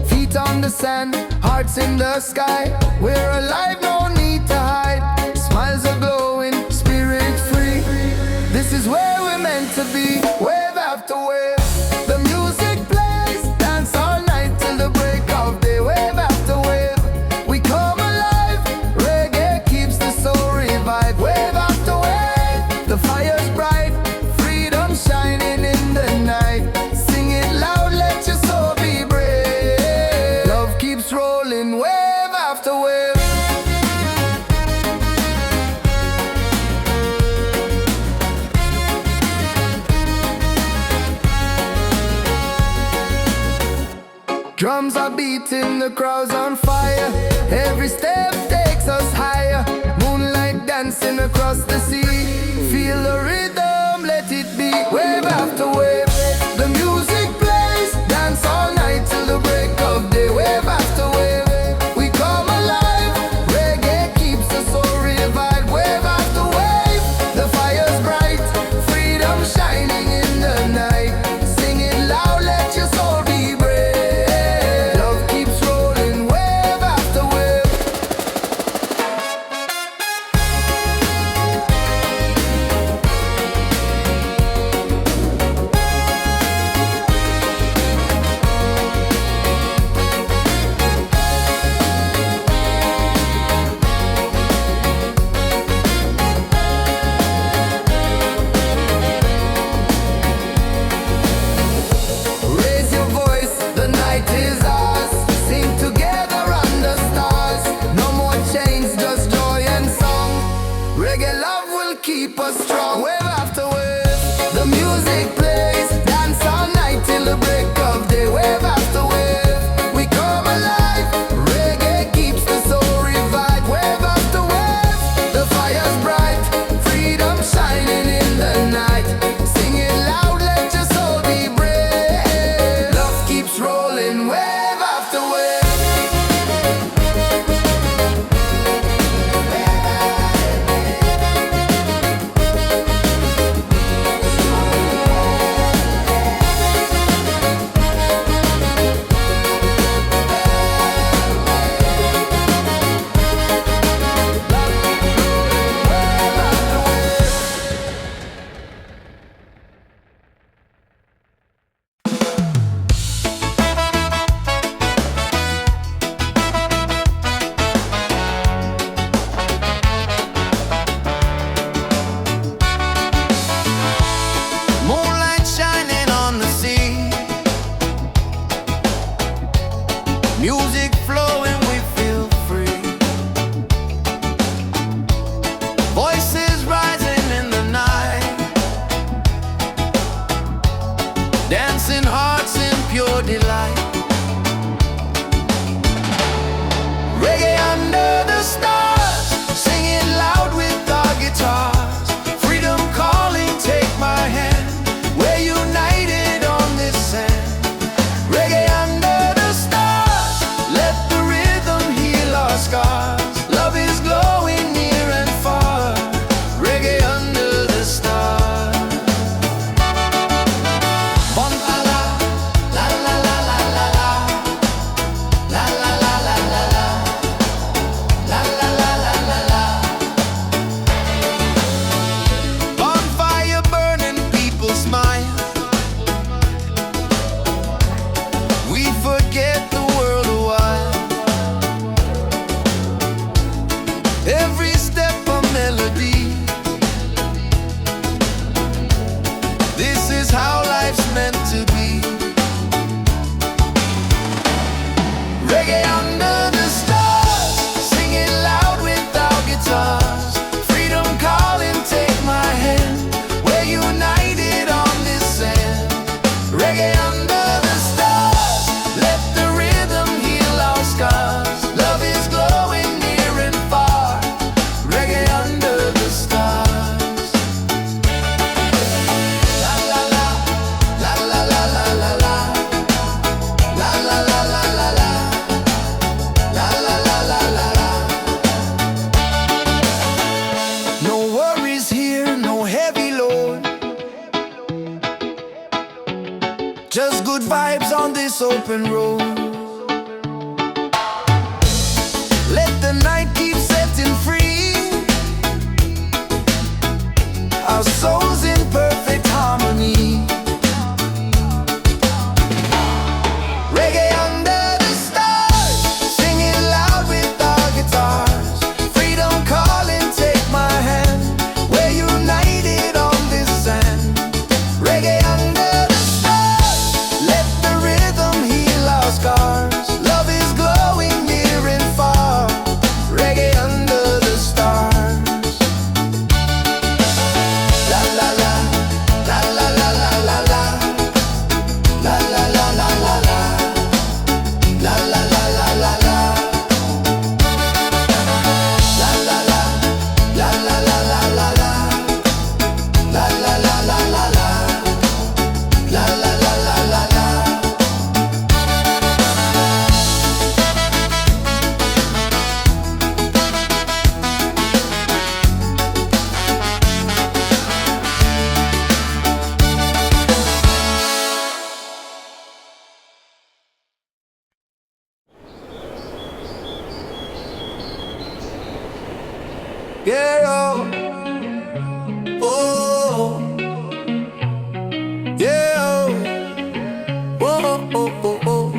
[SPEAKER 1] Feet on the sand, hearts in the sky. We're alive, no need to hide. Smiles are glowing, spirit free. This is where we're meant to be. Wave after wave, the music plays. Dance all night till the break of day. Wave after wave, we come alive. Reggae keeps the soul revived. Wave after wave, the fire's bright. Freedom shining in the night. Sing it loud, let your soul be brave. Love keeps rolling, wave after wave. Drums are beating, the crowd's on fire. Every step takes us higher. Moonlight dancing across the sea. Feel the rhythm, let it be. Wave after wave, the music plays. Dance all night till the break of day. Wave after wave, we come alive. Reggae keeps the soul revived. Wave after wave, the fire's bright. Freedom shining in the night. Sing it loud, let your soul be brave. Love keeps rolling, wave after wave. Raise your voice, the night is ours. Sing together under stars. No more chains, just joy and song. Reggae love will keep us strong. Wave after wave, the music plays. Dance all night till the break of day. Wave after wave, we come alive. Reggae keeps the soul revived. Wave after wave, the fire's bright. Freedom shining in the night. Sing it loud, let your soul be brave. Love keeps rolling, wave after wave. Moonlight shining on the sea. Music flowing, we feel free. Voices rising in the night. Dancing hearts in pure delight. Reggae under the stars. Singing loud with our guitars. Freedom calling, take my hand. We're united on this sand. Reggae under the stars. Let the rhythm this open road. Let the night keep setting free, our souls in perfect harmony. Reggae under the stars, singing loud with our guitars. Freedom calling, take my hand, we're united on this sand. Reggae under the stars, let the rhythm heal our scars. Love is glowing near and far. Reggae under the stars. La la la, la la la la la la, la la la la la la, la la la la la la, la la la, la la la la la la, la la la la la la, la la la la la la. Yeah, oh, oh, yeah, oh, oh, oh, oh, oh.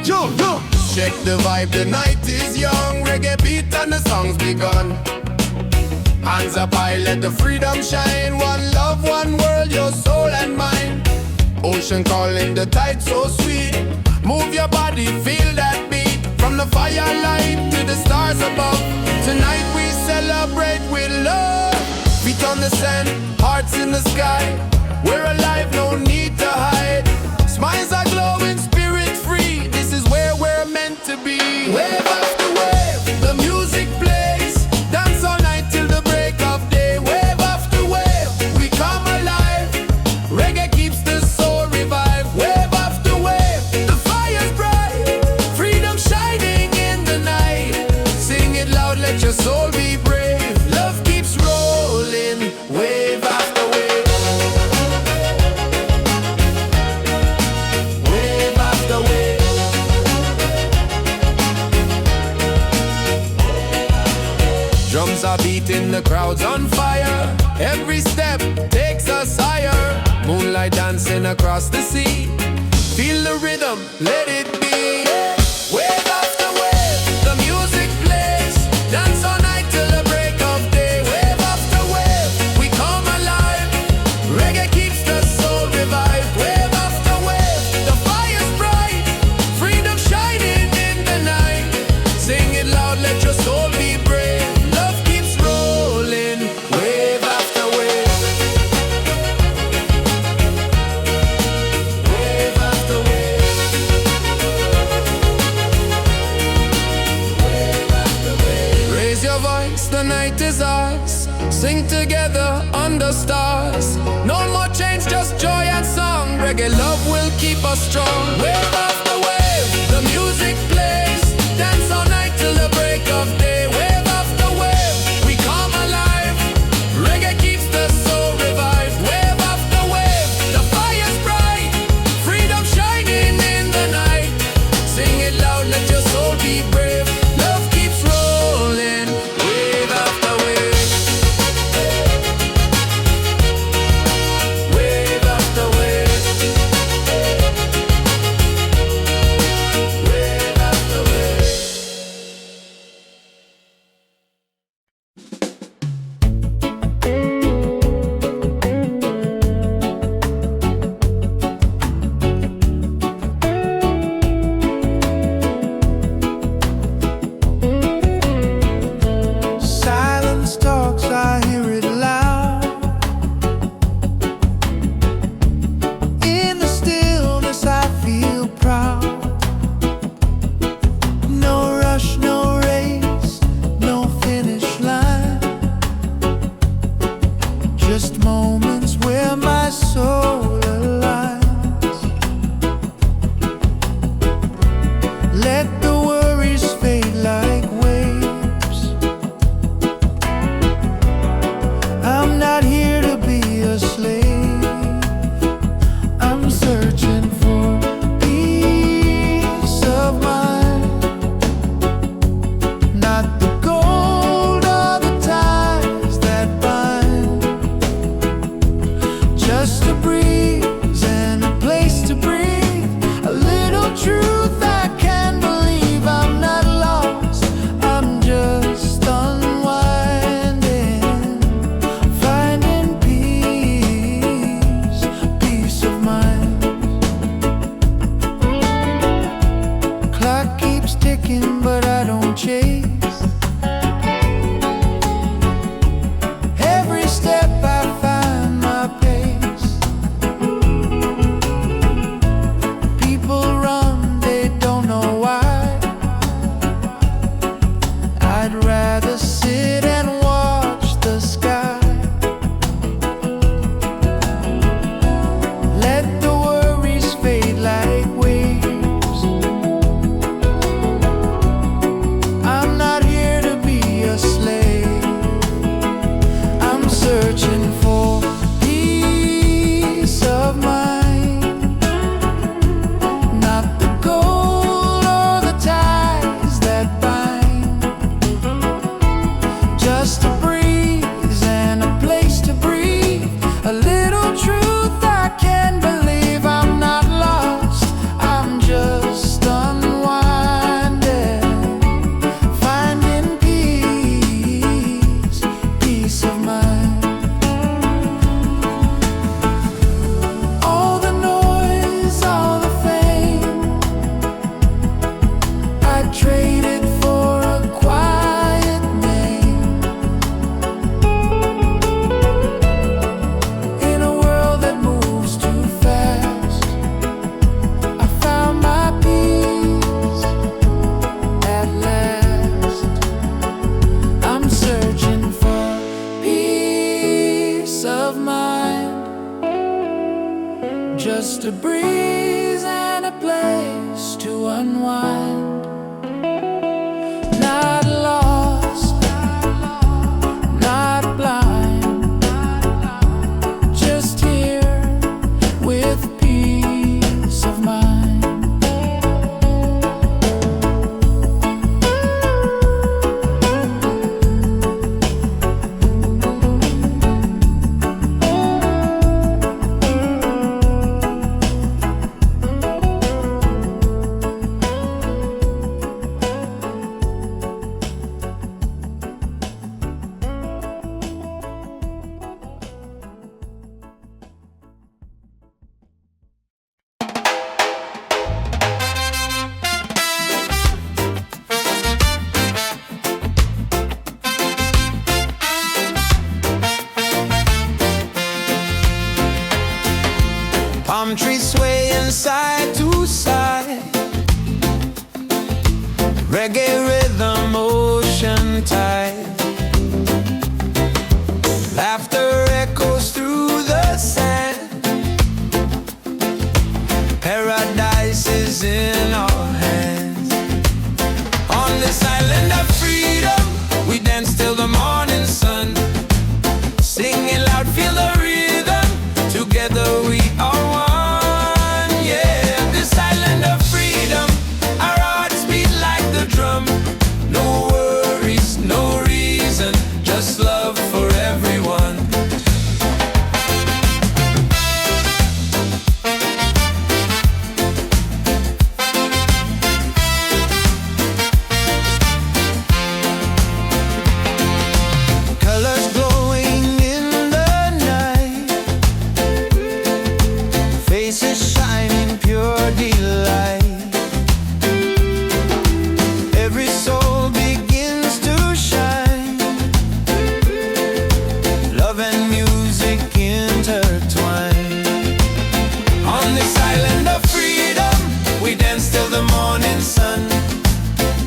[SPEAKER 1] Yo, yo. Check the vibe, the night is young. Reggae beat and the song's begun. Hands up high, let the freedom shine. One love, one world, your soul and mine. Ocean calling, the tide so sweet. Move your body, feel that beat. From the firelight to the stars above. Tonight we celebrate with love. Feet on the sand, hearts in the sky. We're alive, no need to hide. Smiles are glowing, spirit free. This is where we're meant to be. Wave after wave, the music plays. Dance all night till the break of day. Wave after wave, we come alive. Reggae keeps the soul revived. Wave after wave, the fire's bright. Freedom shining in the night. Sing it loud, let your soul be brave. Love keeps rolling, wave after wave. Wave after wave. Drums are beating, the crowd's on fire. Every step takes us higher. Moonlight dancing across the sea. Feel the rhythm, let it be. Wave after wave, the music plays. Dance all night till the break of day. Wave after wave, we come alive. Reggae keeps the soul revived. Wave after wave, the fire's bright. Freedom shining in the night. Sing it loud, let your soul be brave. Love keeps rolling, wave after wave. Wave after wave. Wave after wave. Raise your voice, the night is ours. Sing together under stars. No more change, just joy and song. Reggae love will keep us strong. Wave after wave, the music plays. Dance all night till the break of day. Wave after wave, we come alive. Reggae keeps the soul revived. Wave after wave, the fire's bright. Freedom shining in the night. Sing it loud, let your soul be brave. Love keeps rolling, wave after wave. Wave after wave. Wave after wave. Silence talks, I hear it loud. In the stillness I feel proud. No rush, no race, no finish line. Just moments where my soul aligns. Let the worries fade like waves. I'm not here to be a slave. I'm searching for unwind. Not lost, not blind, just here with peace of mind. Palm trees swaying side to side, reggae rhythm, ocean tide. Laughter echoes through the sand. Paradise is in our hands. On this island of freedom, we dance till the morning sun. Singing loud, feel the rhythm. Together we are one. No worries, no reason, just love for everyone. Colors glowing in the night, faces shining pure delight. Every soul begins to shine. Love and music intertwine. On this island of freedom, we dance till the morning sun.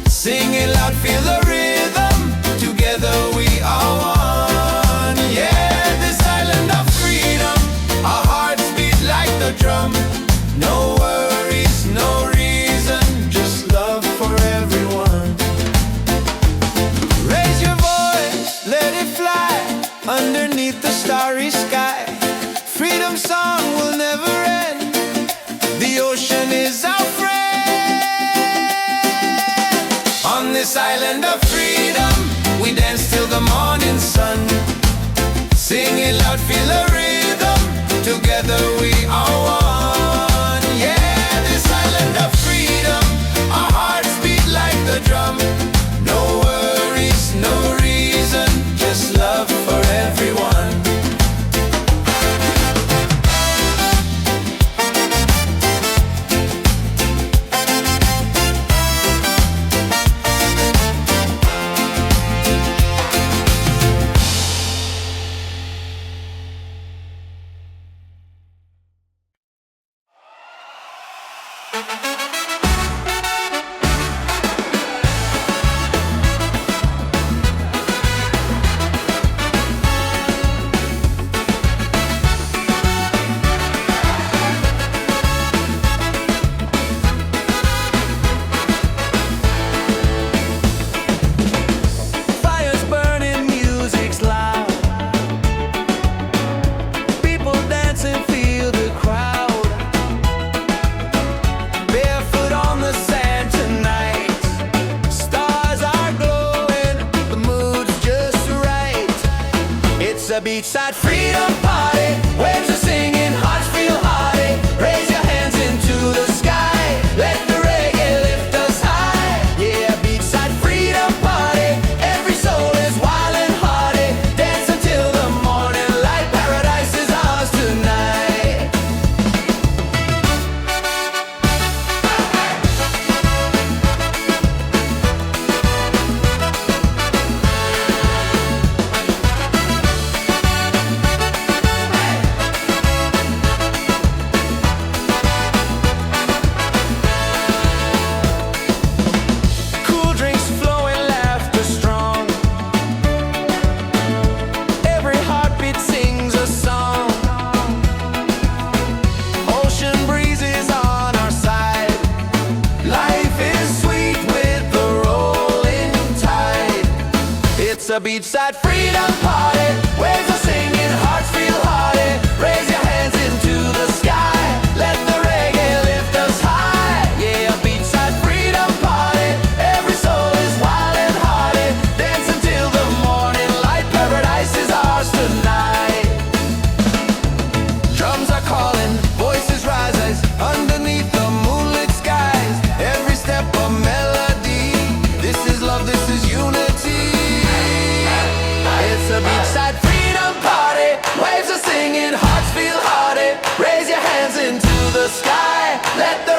[SPEAKER 1] Singing loud, feel the rhythm. Together we are one. Yeah, this island of freedom, our hearts beat like the drum. No worries, no reason, just love for everyone. Raise your voice, let it fly underneath the starry sky. Freedom song will never end. The ocean is our friend. On this island of freedom, we dance till the morning sun. Singing loud, feel the rhythm. Together we are one. Yeah, this island of freedom, our hearts beat like the drum. No worries, no reason, just love for everyone. A beachside freedom party, waves are singing, hearts feel hearty. Raise your hands into the sky, let the reggae lift us high. Yeah, beachside freedom party, every soul is wild and hearty. Dance until the morning light, paradise is ours tonight. a beachside freedom party. Waves are singing, hearts feel hearty. Raise your hands into the sky. Let the reggae lift us high. Yeah, a beachside freedom party. Every soul is wild and hearty. Dance until the morning light. Paradise is ours tonight. Drums are calling, voices rise underneath the moonlit skies. Every step a melody. This is love, this is unity. It's a beachside freedom party. Waves are singing, hearts feel hearty. Raise your hands into the sky. Let the